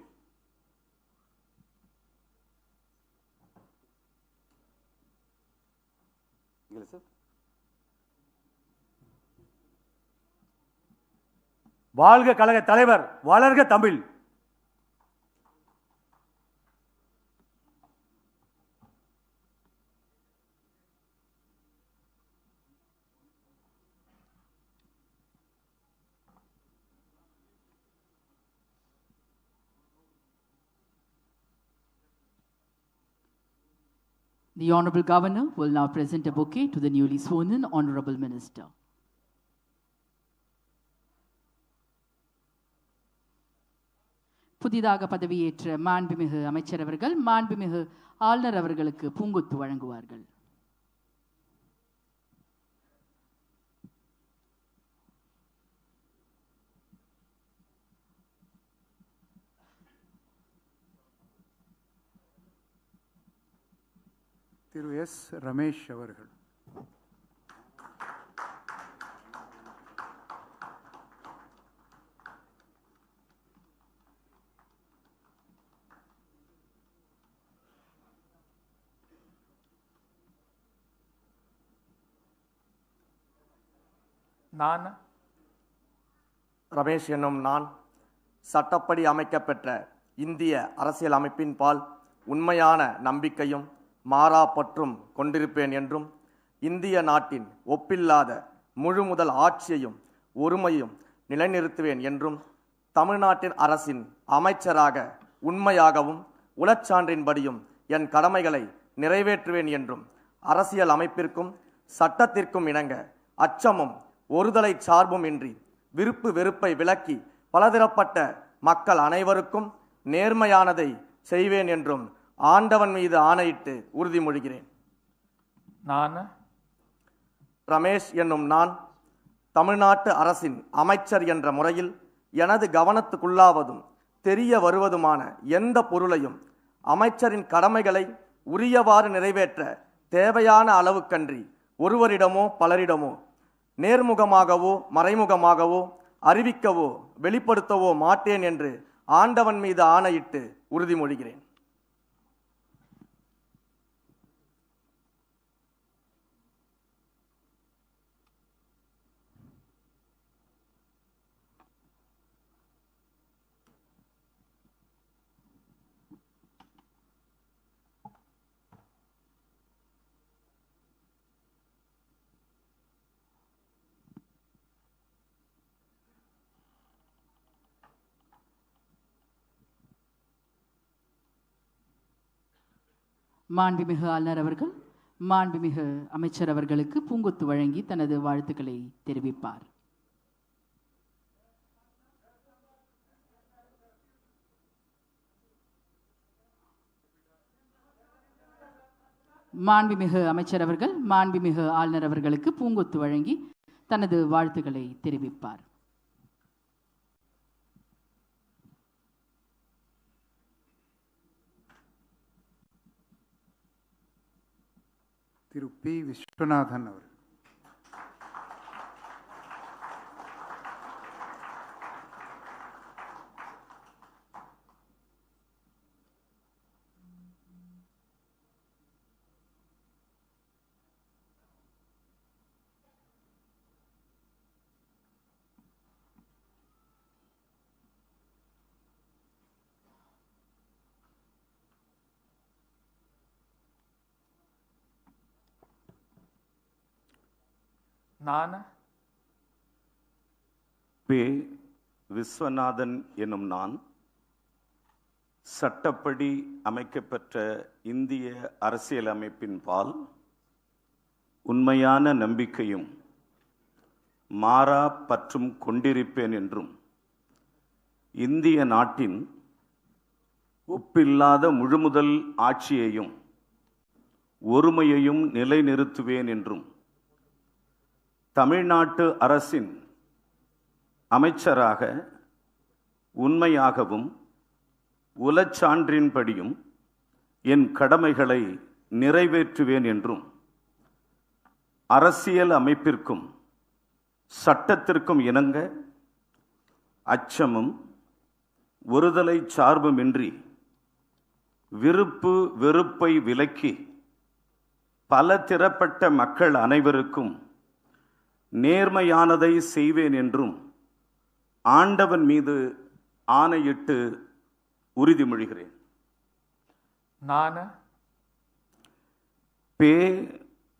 வாழ்க கழக தலைவர், வளர்க Tamil. The Honorable Governor will now present a bouquet to the newly sworn-in Honorable Minister. புதிதாக பதவியேற்ற மாண்புமிகு அமைச்சர் அவர்கள் மாண்புமிகு ஆளுநர் அவர்களுக்கு பூங்கொத்து வழங்குவார்கள். திரு எஸ் ரமேஷ் அவர்கள். நான் ரமேஷ் என்னும் நான் சட்டப்படி அமைக்கப்பெற்ற இந்திய அரசியல் அமைப்பின் பால் உண்மையான நம்பிக்கையும் மாறா பற்றும் கொண்டிருப்பேன் என்றும் இந்திய நாட்டின் ஒப்பில்லாத முழுமுதல் ஆட்சியையும் ஒருமையும் நிலைநிறுத்துவேன் என்றும் தமிழ்நாட்டின் அரசின் அமைச்சராக உண்மையாகவும் உளச்சான்றின்படியும் என் கடமைகளை நிறைவேற்றுவேன் என்றும் அரசியல் அமைப்பிற்கும் சட்டத்திற்கும் இணங்க அச்சமும் ஒருதலை சார்பும் இன்றி விருப்பு வெறுப்பை விலக்கி பலதரப்பட்ட மக்கள் அனைவருக்கும் நேர்மையானதை செய்வேன் என்றும் ஆண்டவன் மீது ஆணையிட்டு உறுதிமொழிகிறேன். நான் ரமேஷ் என்னும் நான் தமிழ்நாட்டு அரசின் அமைச்சர் என்ற முறையில் எனது கவனத்துக்குள்ளாவதும் தெரிய வருவதுமான எந்த பொருளையும் அமைச்சரின் கடமைகளை உரியவாறு நிறைவேற்ற தேவையான அளவுக்கன்றி ஒருவரிடமோ பலரிடமோ நேர்முகமாகவோ மறைமுகமாகவோ அறிவிக்கவோ வெளிப்படுத்தவோ மாட்டேன் என்று ஆண்டவன் மீது ஆணையிட்டு உறுதிமொழிகிறேன். மாண்புமிகு ஆளுநர் அவர்கள் மாண்புமிகு அமைச்சர் அவர்களுக்கு பூங்கொத்து வழங்கி தனது வாழ்த்துக்களை தெரிவிப்பார். மாண்புமிகு அமைச்சர் அவர்கள் மாண்புமிகு ஆளுநர் அவர்களுக்கு பூங்கொத்து வழங்கி தனது வாழ்த்துக்களை தெரிவிப்பார். திரு பி. விஸ்வநாதன் அவர். நான் பே. விஸ்வநாதன் எனும் நான் சட்டப்படி அமைக்கப்பெற்ற இந்திய அரசியலமைப்பின் பால் உண்மையான நம்பிக்கையும் மாறா பற்றும் கொண்டிருப்பேன் என்றும் இந்திய நாட்டின் ஒப்பில்லாத முழுமுதல் ஆட்சியையும் ஒருமையையும் நிலைநிறுத்துவேன் என்றும் தமிழ்நாட்டு அரசின் அமைச்சராக உண்மையாகவும் உளச்சான்றின்படியும் என் கடமைகளை நிறைவேற்றுவேன் என்றும் அரசியல் அமைப்பிற்கும் சட்டத்திற்கும் இணங்க அச்சமும் ஒருதலை சார்புமின்றி விருப்பு வெறுப்பை விலக்கி பல திறப்பட்ட மக்கள் அனைவருக்கும் நேர்மையானதை செய்வேன் என்றும் ஆண்டவன் மீது ஆணையிட்டு உறுதிமொழிகிறேன். நான் பே.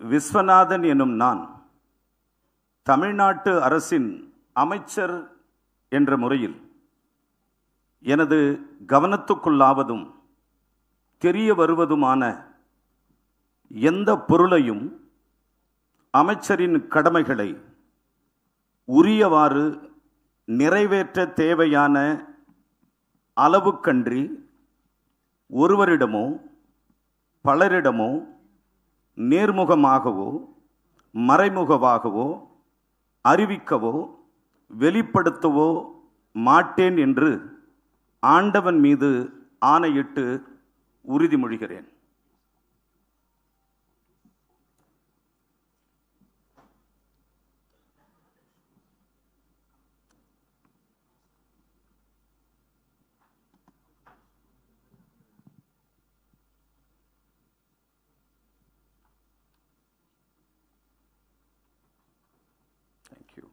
விஸ்வநாதன் எனும் நான் தமிழ்நாட்டு அரசின் அமைச்சர் என்ற முறையில் எனது கவனத்துக்குள்ளாவதும் தெரிய வருவதுமான எந்த பொருளையும் அமைச்சரின் கடமைகளை உரியவாறு நிறைவேற்ற தேவையான அளவுக்கன்றி ஒருவரிடமோ பலரிடமோ நேர்முகமாகவோ மறைமுகமாகவோ அறிவிக்கவோ வெளிப்படுத்தவோ மாட்டேன் என்று ஆண்டவன் மீது ஆணையிட்டு உறுதிமொழிகிறேன். Thank you.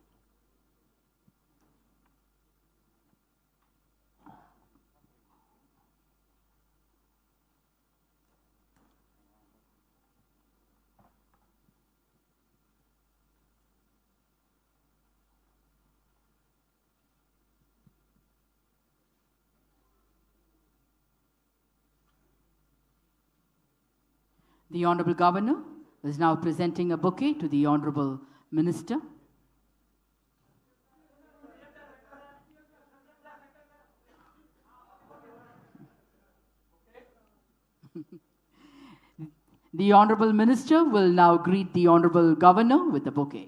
The Honorable Governor is now presenting a bouquet to the Honorable Minister. The Honorable Minister will now greet the Honorable Governor with a bouquet.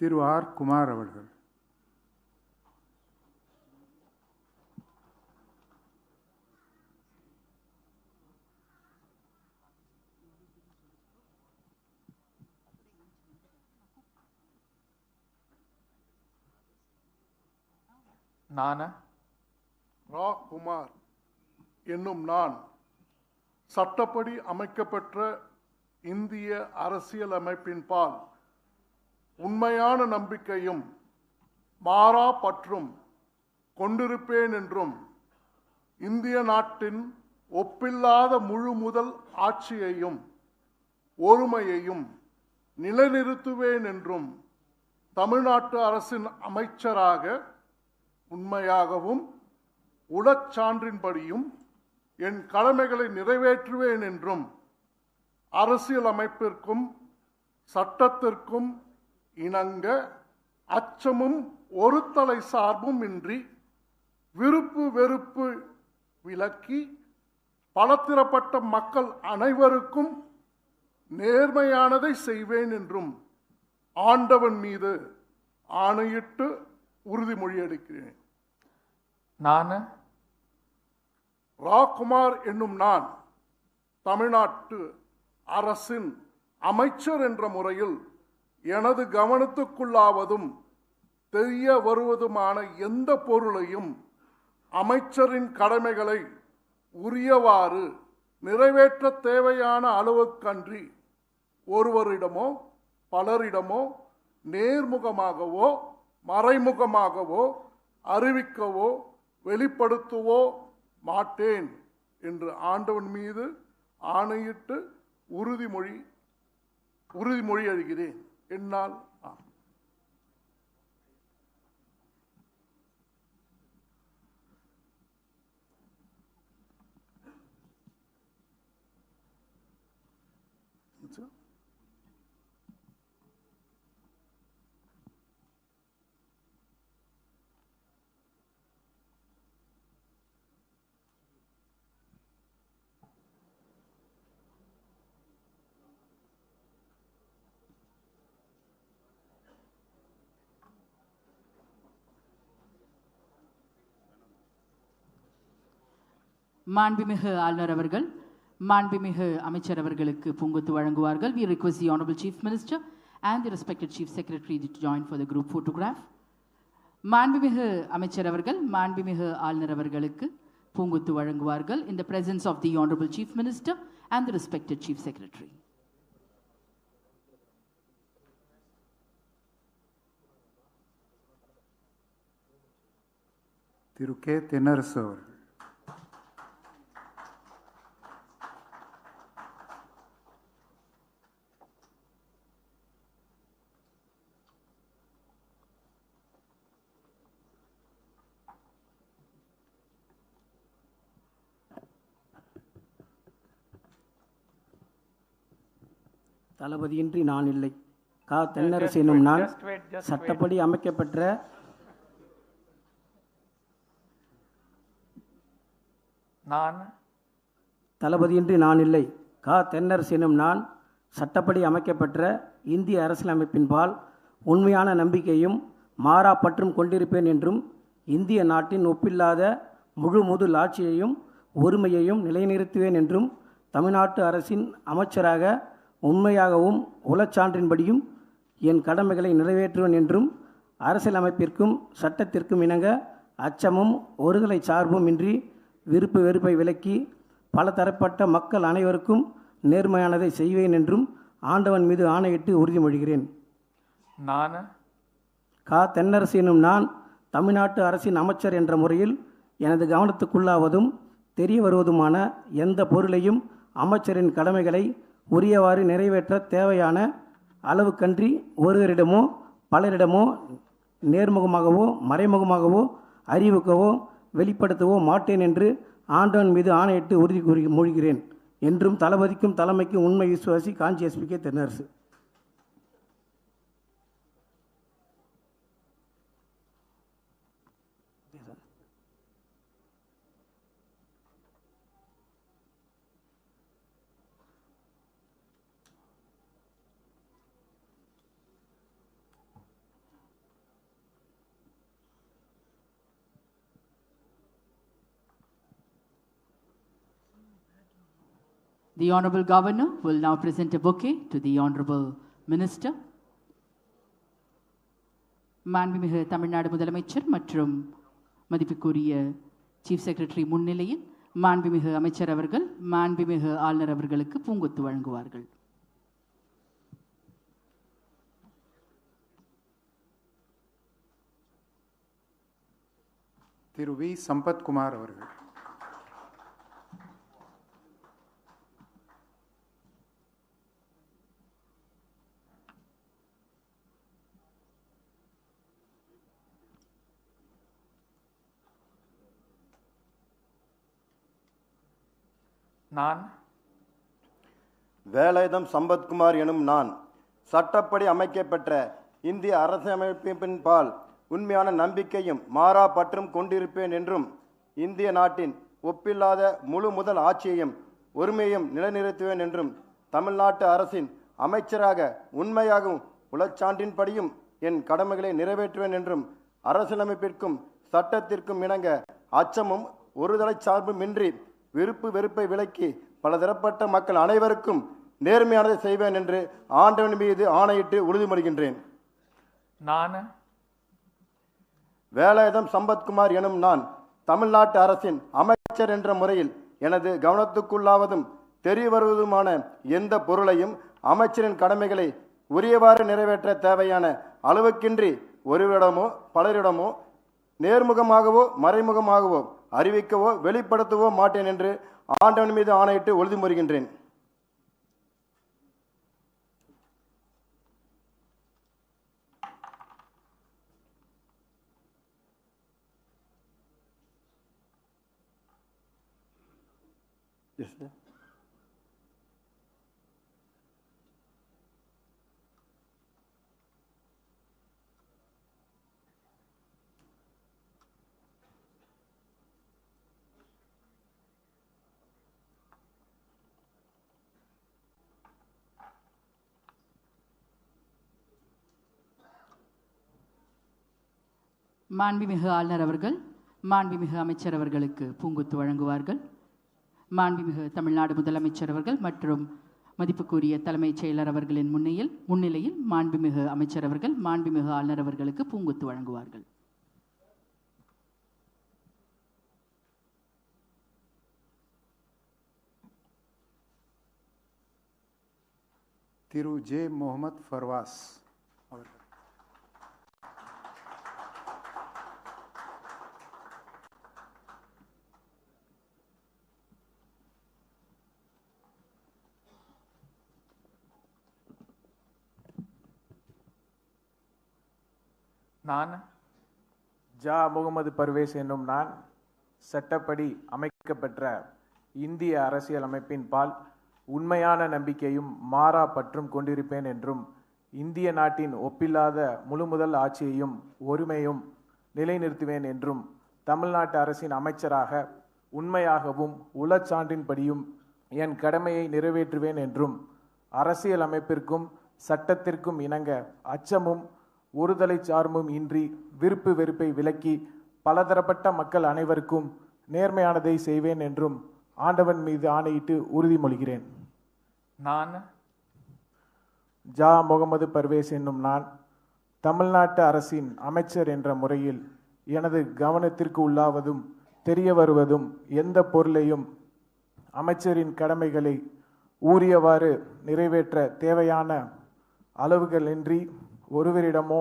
Thiru R Kumar அவர்கள். நான ரா குமார் என்னும் நான் சட்டப்படி அமைக்கப்பெற்ற இந்திய அரசியலமைப்பின் பால் உண்மையான நம்பிக்கையும் மாறா பற்றும் கொண்டிருப்பேன் என்றும் இந்திய நாட்டின் ஒப்பில்லாத முழு முதல் ஆட்சியையும் ஒருமையையும் நிலைநிறுத்துவேன் என்றும் தமிழ்நாட்டு அரசின் அமைச்சராக உண்மையாகவும் உளச்சான்றின்படியும் என் கடமைகளை நிறைவேற்றுவேன் என்றும் அரசியலமைப்பிற்கும் சட்டத்திற்கும் இணங்க அச்சமும் ஒரு தலை சார்பும் இன்றி விருப்பு வெறுப்பு விலக்கி பலதரப்பட்ட மக்கள் அனைவருக்கும் நேர்மையானதை செய்வேன் என்றும் ஆண்டவன் மீது ஆணையிட்டு உறுதிமொழி அளிக்கிறேன். நான் ராகுமார் என்னும் நான் தமிழ்நாட்டு அரசின் அமைச்சர் என்ற முறையில் எனது கவனத்துக்குள்ளாவதும் தெரிய வருவதுமான எந்த பொருளையும் அமைச்சரின் கடமைகளை உரியவாறு நிறைவேற்ற தேவையான அளவுக்கன்றி ஒருவரிடமோ பலரிடமோ நேர்முகமாகவோ மறைமுகமாகவோ அறிவிக்கவோ வெளிப்படுத்தவோ மாட்டேன் என்று ஆண்டவன் மீது ஆணையிட்டு உறுதிமொழி அளிக்கிறேன். என்னால் மாண்புமிகு ஆளுநர் அவர்கள் மாண்புமிகு அமைச்சர் அவர்களுக்கு பூங்கொத்து வழங்குவார்கள். We request the Honorable Chief Minister and the respected Chief Secretary to join for the group photograph. மாண்புமிகு அமைச்சர் அவர்கள் மாண்புமிகு ஆளுநர் அவர்களுக்கு பூங்கொத்து வழங்குவார்கள் in the presence of the Honorable Chief Minister and the respected Chief Secretary. Thiru K Thennarasu அவர்கள். தளபதியின்றி நான் இல்லை. கா தென்னரசு எனும் நான் சட்டப்படி அமைக்கப்பெற்ற தளபதியின்றி நான் இல்லை. கா தென்னரசு எனும் நான் சட்டப்படி அமைக்கப்பெற்ற இந்திய அரசியலமைப்பின் பால் உண்மையான நம்பிக்கையும் மாறா பற்றும் கொண்டிருப்பேன் என்றும் இந்திய நாட்டின் ஒப்பில்லாத முழு முதல் ஆட்சியையும் ஒருமையையும் நிலைநிறுத்துவேன் என்றும் தமிழ்நாட்டு அரசின் அமைச்சராக உண்மையாகவும் உளச்சான்றின்படியும் என் கடமைகளை நிறைவேற்றுவேன் என்றும் அரசியலமைப்பிற்கும் சட்டத்திற்கும் இணங்க அச்சமும் ஒருதலை சார்பும் இன்றி விருப்பு வெறுப்பை விலக்கி பல தரப்பட்ட மக்கள் அனைவருக்கும் நேர்மையானதை செய்வேன் என்றும் ஆண்டவன் மீது ஆணையிட்டு உறுதிமொழிகிறேன். நான் கா தென்னரசு எனும் நான் தமிழ்நாட்டு அரசின் அமைச்சர் என்ற முறையில் எனது கவனத்துக்குள்ளாவதும் தெரிய வருவதுமான எந்த பொருளையும் அமைச்சரின் கடமைகளை உரியவாறு நிறைவேற்ற தேவையான அளவுக்கன்றி ஒருவரிடமோ பலரிடமோ நேர்முகமாகவோ மறைமுகமாகவோ அறிவிக்கவோ வெளிப்படுத்தவோ மாட்டேன் என்று ஆண்டவன் மீது ஆணையிட்டு உறுதி கூறி மொழிகிறேன் என்றும் தளபதிக்கும் தலைமைக்கும் உண்மை விசுவாசி Kanchi SPK Thennarasu. The Honorable Governor will now present a bouquet to the Honorable Minister. மாண்புமிகு தமிழ்நாடு முதலமைச்சர் மற்றும் மதிப்புக்குரிய சீஃப் செக்ரட்டரி முன்னிலையில் மாண்புமிகு அமைச்சர் அவர்கள் மாண்புமிகு ஆளுநர் அவர்களுக்கு பூங்கொத்து வழங்குவார்கள். திரு வி சம்பத்குமார் அவர்கள். நான் வேலாயுதம் சம்பத்குமார் எனும் நான் சட்டப்படி அமைக்கப்பெற்ற இந்திய அரசியலமைப்பின் பால் உண்மையான நம்பிக்கையும் மாறா பற்றும் கொண்டிருப்பேன் என்றும் இந்திய நாட்டின் ஒப்பில்லாத முழு முதல் ஆட்சியையும் ஒருமையும் நிலைநிறுத்துவேன் என்றும் தமிழ்நாட்டு அரசின் அமைச்சராக உண்மையாகவும் உளச்சான்றின்படியும் என் கடமைகளை நிறைவேற்றுவேன் என்றும் அரசியலமைப்பிற்கும் சட்டத்திற்கும் இணங்க அச்சமும் ஒருதலை சார்புமின்றி விருப்பு வெறுப்பை விலக்கி பலதரப்பட்ட மக்கள் அனைவருக்கும் நேர்மையானதை செய்வேன் என்று ஆண்டவன் மீது ஆணையிட்டு உறுதிமொழிகின்றேன். நான் வேலாயுதம் சம்பத்குமார் எனும் நான் தமிழ்நாட்டு அரசின் அமைச்சர் என்ற முறையில் எனது கவனத்துக்குள்ளாவதும் தெரிய வருவதுமான எந்த பொருளையும் அமைச்சரின் கடமைகளை உரியவாறு நிறைவேற்ற தேவையான அளவுக்கின்றி ஒருவரிடமோ பலரிடமோ நேர்முகமாகவோ மறைமுகமாகவோ அறிவிக்கவோ வெளிப்படுத்தவோ மாட்டேன் என்று ஆண்டவன் மீது ஆணையிட்டு உறுதிமொழிகின்றேன். மாண்புமிகு ஆளுநர் அவர்கள் மாண்புமிகு அமைச்சர் அவர்களுக்கு பூங்கொத்து வழங்குவார்கள். மாண்புமிகு தமிழ்நாடு முதலமைச்சர் அவர்கள் மற்றும் மதிப்புக்குரிய தலைமைச் செயலர் அவர்களின் முன்னிலையில் மாண்புமிகு அமைச்சர் அவர்கள் மாண்புமிகு ஆளுநர் அவர்களுக்கு பூங்கொத்து வழங்குவார்கள். திரு ஜே முகமது ஃபர்வாஸ் அவர்கள். நான் ஜா முகமது பர்வேஸ் என்னும் நான் சட்டப்படி அமைக்கப்பெற்ற இந்திய அரசியலமைப்பின் பால் உண்மையான நம்பிக்கையும் மாறா பற்றும் கொண்டிருப்பேன் என்றும் இந்திய நாட்டின் ஒப்பில்லாத முழுமுதல் ஆட்சியையும் ஒருமையும் நிலைநிறுத்துவேன் என்றும் தமிழ்நாட்டு அரசின் அமைச்சராக உண்மையாகவும் உளச்சான்றின்படியும் என் கடமையை நிறைவேற்றுவேன் என்றும் அரசியலமைப்பிற்கும் சட்டத்திற்கும் இணங்க அச்சமும் ஒருதலை சார்பும் இன்றி விருப்பு வெறுப்பை விலக்கி பலதரப்பட்ட மக்கள் அனைவருக்கும் நேர்மையானதை செய்வேன் என்றும் ஆண்டவன் மீது ஆணையிட்டு உறுதிமொழிகிறேன். நான் ஜா முகமது பர்வேஸ் என்னும் நான் தமிழ்நாட்டு அரசின் அமைச்சர் என்ற முறையில் எனது கவனத்திற்கு உள்ளாவதும் தெரிய வருவதும் எந்த பொருளையும் அமைச்சரின் கடமைகளை ஊறியவாறு நிறைவேற்ற தேவையான அளவுகளின்றி ஒருவரிடமோ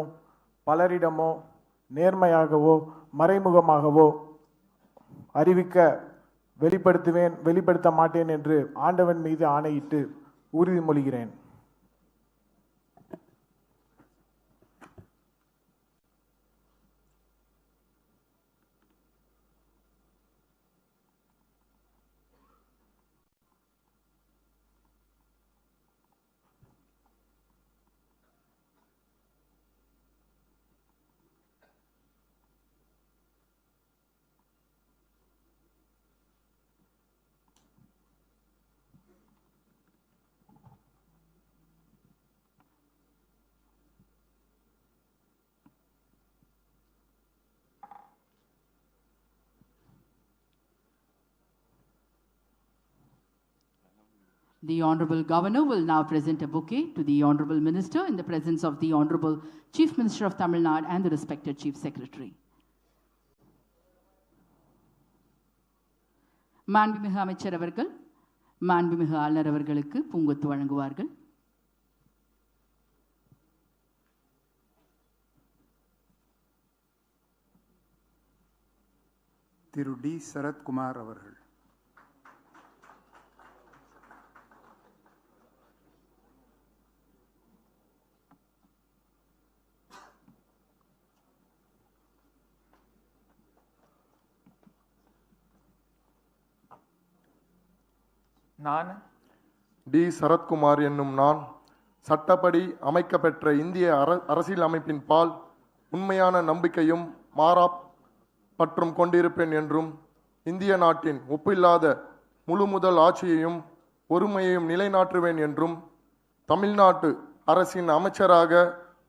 பலரிடமோ நேர்மையாகவோ மறைமுகமாகவோ அறிவிக்க வெளிப்படுத்த மாட்டேன் என்று ஆண்டவன் மீது ஆணையிட்டு உறுதிமொழிகிறேன். The Honorable Governor will now present a bouquet to the Honorable Minister in the presence of the Honorable Chief Minister of Tamil Nadu and the respected Chief Secretary. மாண்புமிகு அமைச்சர் அவர்கள் மாண்புமிகு ஆளுநர் அவர்களுக்கு பூங்கொத்து வழங்குவார்கள். திரு டி சரத்குமார் அவர்கள். நான் டி சரத்குமார் என்னும் நான் சட்டப்படி அமைக்கப்பெற்ற இந்திய அரசியல் அமைப்பின் பால் உண்மையான நம்பிக்கையும் மாறா பற்றும் கொண்டிருப்பேன் என்றும் இந்திய நாட்டின் ஒப்பில்லாத முழு முதல் ஆட்சியையும் ஒருமையையும் நிலைநாட்டுவேன் என்றும் தமிழ்நாட்டு அரசின் அமைச்சராக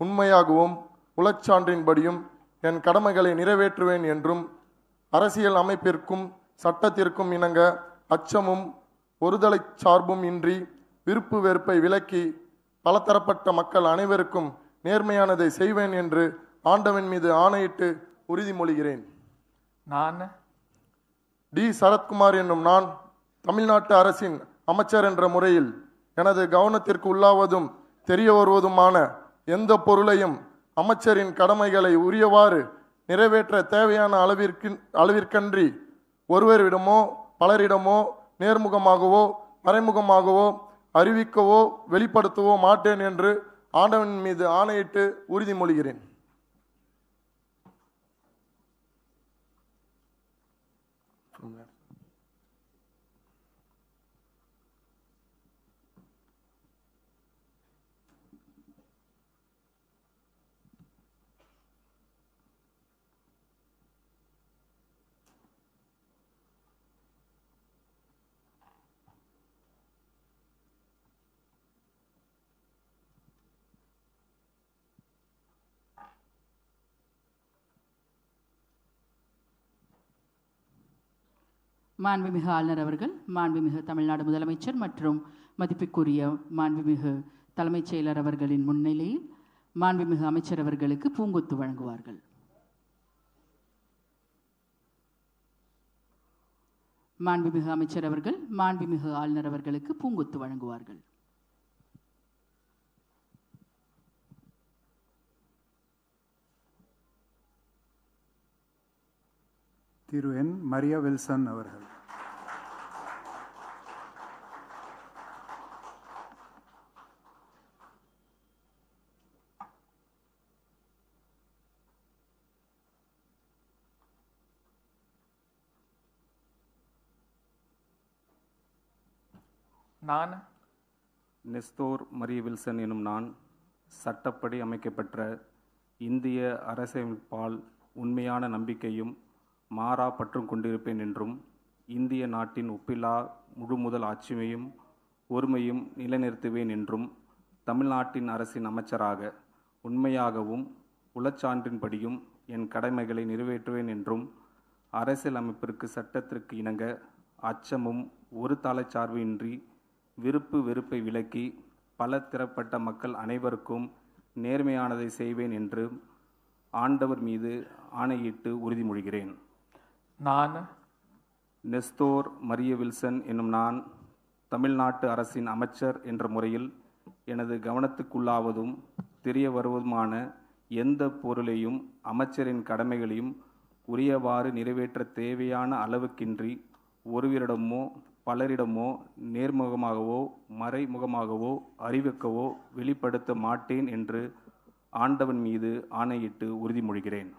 உண்மையாகவும் உளச்சான்றின்படியும் என் கடமைகளை நிறைவேற்றுவேன் என்றும் அரசியல் அமைப்பிற்கும் சட்டத்திற்கும் இணங்க அச்சமும் ஒருதலை சார்பும் இன்றி விருப்பு வெறுப்பை விலக்கி பலதரப்பட்ட மக்கள் அனைவருக்கும் நேர்மையானதை செய்வேன் என்று ஆண்டவன் மீது ஆணையிட்டு உறுதிமொழிகிறேன். நான் டி சரத்குமார் என்னும் நான் தமிழ்நாட்டு அரசின் அமைச்சர் என்ற முறையில் எனது கவனத்திற்கு உள்ளாவதும் தெரிய வருவதுமான எந்த பொருளையும் அமைச்சரின் கடமைகளை உரியவாறு நிறைவேற்ற தேவையான அளவிற்கன்றி ஒருவரிடமோ பலரிடமோ நேர்முகமாகவோ மறைமுகமாகவோ அறிவிக்கவோ வெளிப்படுத்தவோ மாட்டேன் என்று ஆண்டவன் மீது ஆணையிட்டு உறுதிமொழிகிறேன். மாண்புமிகு ஆளுநர் அவர்கள் மாண்புமிகு தமிழ்நாடு முதலமைச்சர் மற்றும் மதிப்புக்குரிய மாண்புமிகு தலைமைச் செயலர் அவர்களின் முன்னிலையில் மாண்புமிகு அமைச்சர் அவர்களுக்கு பூங்கொத்து வழங்குவார்கள். மாண்புமிகு அமைச்சர் அவர்கள் மாண்புமிகு ஆளுநர் அவர்களுக்கு பூங்கொத்து வழங்குவார்கள். திரு என் மரியா வில்சன் அவர்கள். நான் நெஸ்தோர் மரிய வில்சன் எனும் நான் சட்டப்படி அமைக்கப்பெற்ற இந்திய அரசியலமைப்பால் உண்மையான நம்பிக்கையும் மாறா பற்றும் கொண்டிருப்பேன் என்றும் இந்திய நாட்டின் ஒப்பில்லா முழு முதல் ஆட்சியையும் ஒருமையும் நிலைநிறுத்துவேன் என்றும் தமிழ்நாட்டின் அரசின் அமைச்சராக உண்மையாகவும் உளச்சான்றின்படியும் என் கடமைகளை நிறைவேற்றுவேன் என்றும் அரசியல் அமைப்பிற்கு சட்டத்திற்கு இணங்க அச்சமும் ஒரு தலைச்சார்பு இன்றி விருப்பு வெறுப்பை விலக்கி பல திறப்பட்ட மக்கள் அனைவருக்கும் நேர்மையானதை செய்வேன் என்று ஆண்டவர் மீது ஆணையிட்டு உறுதிமொழிகிறேன். நான் நெஸ்தோர் மரிய வில்சன் என்னும் நான் தமிழ்நாட்டு அரசின் அமைச்சர் என்ற முறையில் எனது கவனத்துக்குள்ளாவதும் தெரிய வருவதுமான எந்த பொருளையும் அமைச்சரின் கடமைகளையும் உரியவாறு நிறைவேற்ற தேவையான அளவுக்கின்றி ஒருவரிடமோ பலரிடமோ நேர்முகமாகவோ மறைமுகமாகவோ அறிவிக்கவோ வெளிப்படுத்த மாட்டேன் என்று ஆண்டவன் மீது ஆணையிட்டு உறுதிமொழிகிறேன்.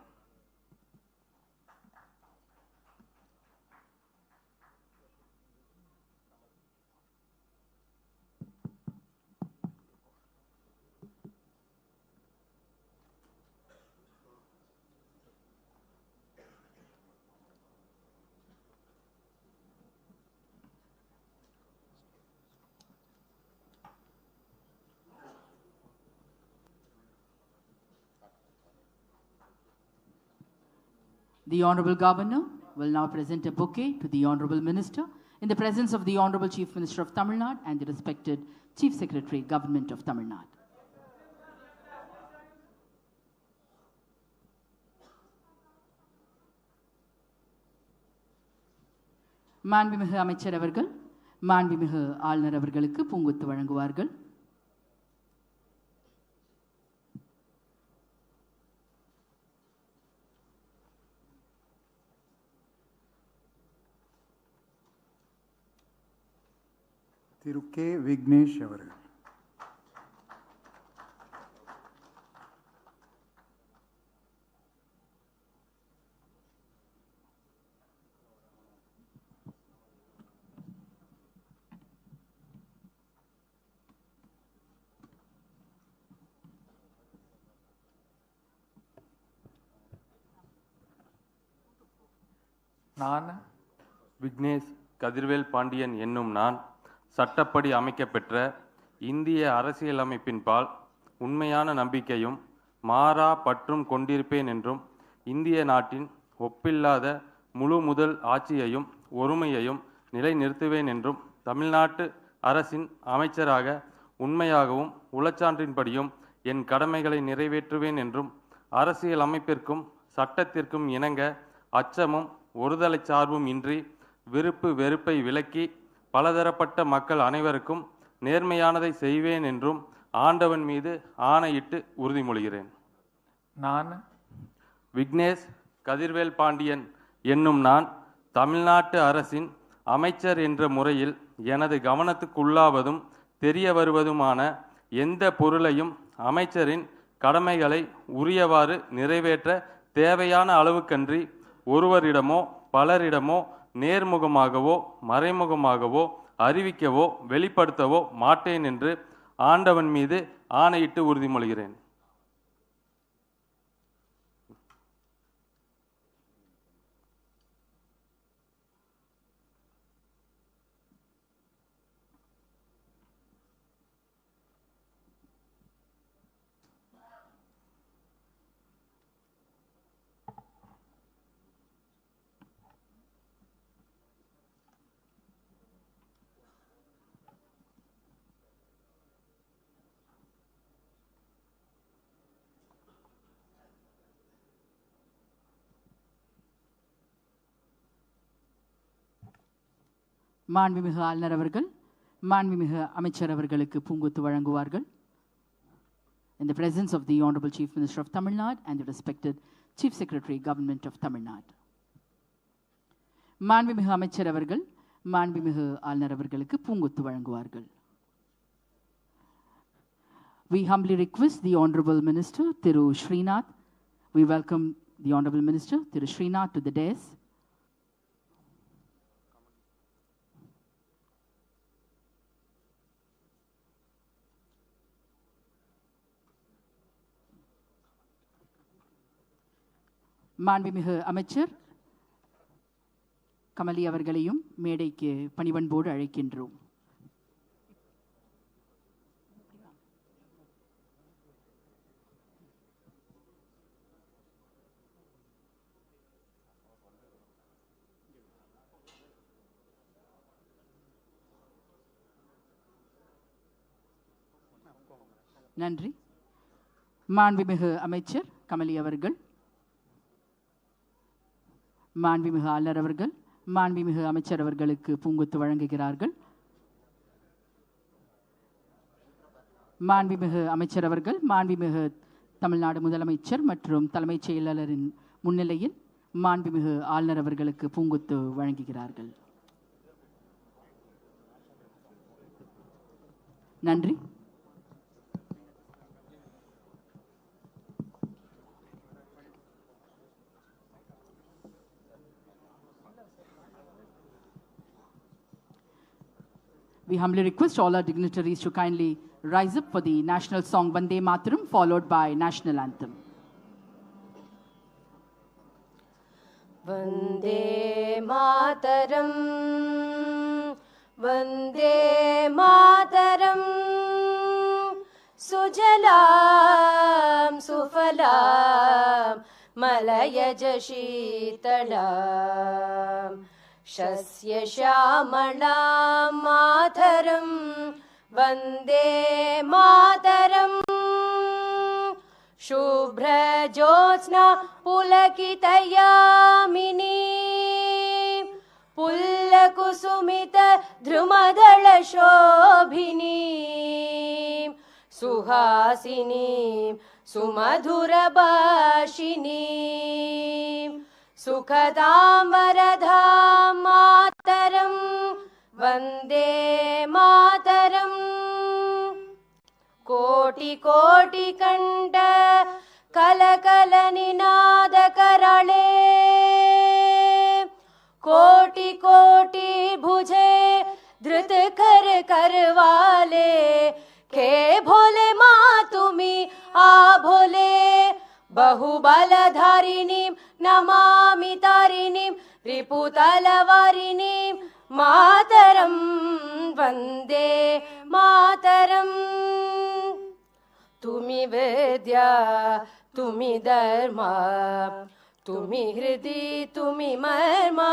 The Honorable Governor will now present a bouquet to the Honorable Minister in the presence of the Honorable Chief Minister of Tamil Nadu and the respected Chief Secretary, Government of Tamil Nadu. மாண்புமிகு அமைச்சர் அவர்கள் மாண்புமிகு ஆளுநர் அவர்களுக்கு பூங்கொத்து வழங்குவார்கள். திரு K Vignesh அவர்கள். நான் விக்னேஷ் கதிர்வேல் பாண்டியன் என்னும் நான் சட்டப்படி அமைக்கப்பெற்ற இந்திய அரசியலமைப்பின்பால் உண்மையான நம்பிக்கையும் மாறா பற்றும் கொண்டிருப்பேன் என்றும் இந்திய நாட்டின் ஒப்பில்லாத முழு முதல் ஆட்சியையும் ஒருமையையும் நிலைநிறுத்துவேன் என்றும் தமிழ்நாட்டு அரசின் அமைச்சராக உண்மையாகவும் உளச்சான்றின்படியும் என் கடமைகளை நிறைவேற்றுவேன் என்றும் அரசியல் அமைப்பிற்கும் சட்டத்திற்கும் இணங்க அச்சமும் ஒருதலை சார்பும் இன்றி விருப்பு வெறுப்பை விலக்கி பலதரப்பட்ட மக்கள் அனைவருக்கும் நேர்மையானதை செய்வேன் என்றும் ஆண்டவன் மீது ஆணையிட்டு உறுதிமொழிகிறேன். நான் விக்னேஷ் கதிர்வேல் பாண்டியன் என்னும் நான் தமிழ்நாட்டு அரசின் அமைச்சர் என்ற முறையில் எனது கவனத்துக்குள்ளாவதும் தெரிய வருவதுமான எந்த பொருளையும் அமைச்சரின் கடமைகளை உரியவாறு நிறைவேற்ற தேவையான அளவுக்கன்றி ஒருவரிடமோ பலரிடமோ நேர்முகமாகவோ மறைமுகமாகவோ அறிவிக்கவோ வெளிப்படுத்தவோ மாட்டேன் என்று ஆண்டவன் மீது ஆணையிட்டு உறுதிமொழிகிறேன். மாண்புமிகு ஆளுநர் அவர்கள் மாண்புமிகு அமைச்சர் அவர்களுக்கு பூங்கொத்து வழங்குவார்கள். In the presence of the Honorable Chief Minister of Tamil Nadu and the respected Chief Secretary, Government of Tamil Nadu. மாண்புமிகு அமைச்சர் அவர்கள் மாண்புமிகு ஆளுநர் அவர்களுக்கு பூங்கொத்து வழங்குவார்கள். We humbly request the Honorable Minister, Thiru Srinath. We welcome the Honorable Minister, Thiru Srinath, to the dais. மாண்புமிகு அமைச்சர் கமலி அவர்களையும் மேடைக்கு பணிவன்போடு அழைக்கின்றோம். நன்றி. மாண்புமிகு அமைச்சர் கமலி அவர்கள் மாண்புமிகு ஆளுநர் அவர்கள் மாண்புமிகு அமைச்சர் அவர்களுக்கு பூங்கொத்து வழங்குகிறார்கள். மாண்புமிகு அமைச்சர் அவர்கள் மாண்புமிகு தமிழ்நாடு முதலமைச்சர் மற்றும் தலைமைச் செயலாளரின் முன்னிலையில் மாண்புமிகு ஆளுநர் அவர்களுக்கு பூங்கொத்து வழங்குகிறார்கள். நன்றி. We humbly request all our dignitaries to kindly rise up for the national song Vande Mataram, followed by national anthem. Vande Mataram, Vande Mataram, Sujalam Sufalam, Malayaj Sheetalam, Shasya Shamalam Mataram, Vande Mataram, Shubhra Jyotsna Pulakitayamini, Pullakusumita Dhrumadala Shobhini, Suhasini Sumadhura Bhashini, Sukhadam Varadham Mataram, Vande Mataram, Koti Koti Kanta Kalakala Ninada Karale, Koti Koti Bhuje Dhrit Kar Karwale, Ke Bhole Ma Tumi A Bhole, Bahubaladharinim Namami Tarinim Riputalavarinim Mataram, Vande Mataram. Tumi Vidya, Tumi Dharma, Tumi Hridi, Tumi Marma,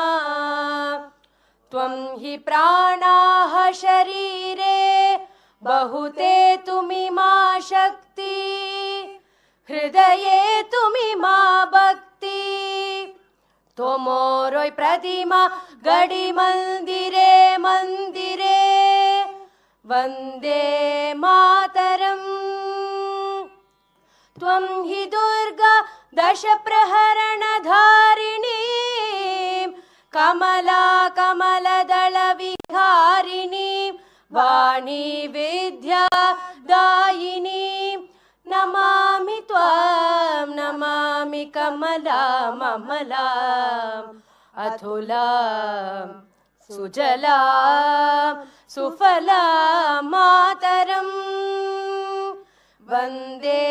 Tvam hi pranaha sharire, Bahute Tumi ma Shakti, Hridaye Tumi ma Bhakti, Tomoroi Pratima Gadi Mandire Mandire, Vande Mataram. Tvam hi Durga Dasha Praharana Dharini, Kamala Kamala Dala Viharini, Vani Vidya Dayini, Namami Tvam Namami Kamalam Amalam Athulam Sujalam Sufalam Mataram, Vande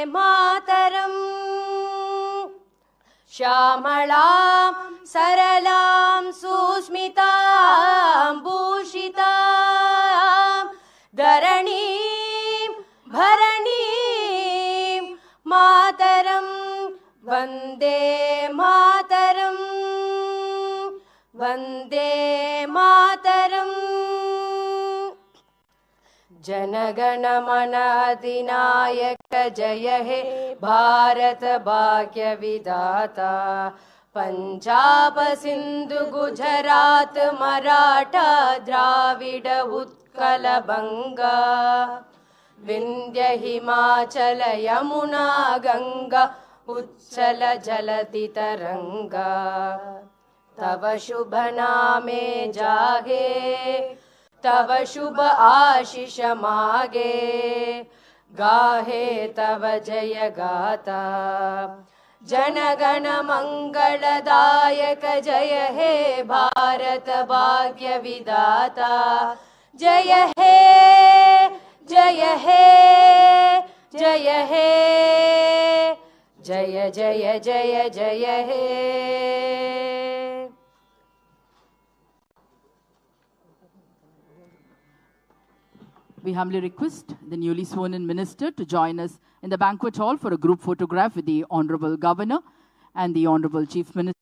Mataram, Shamalam Saralam Susmitam Bhushitam, Dharanim Bharanim Mataram, Vande Mataram, Vande Mataram. Janagana Mana Adinayaka Jaya He Bharat Bhagya Vidata, Punjab Sindhu Gujarat Maratha Dravida Utkala Banga, Vindhya Himachala Yamuna Ganga Uchala Jalati Taranga, Tava Shubha Name Jage, Tava Shubha Ashish Mage, Gahe Tava Jaya Gata, Janagana Mangala Dayaka Jaya He Bharat Bhagya Vidata, Jaya He, Jaya He, Jaya He, Jaya Jaya Jaya Jaya He. We humbly request the newly sworn-in minister to join us in the banquet hall for a group photograph with the Honorable Governor and the Honorable Chief Minister.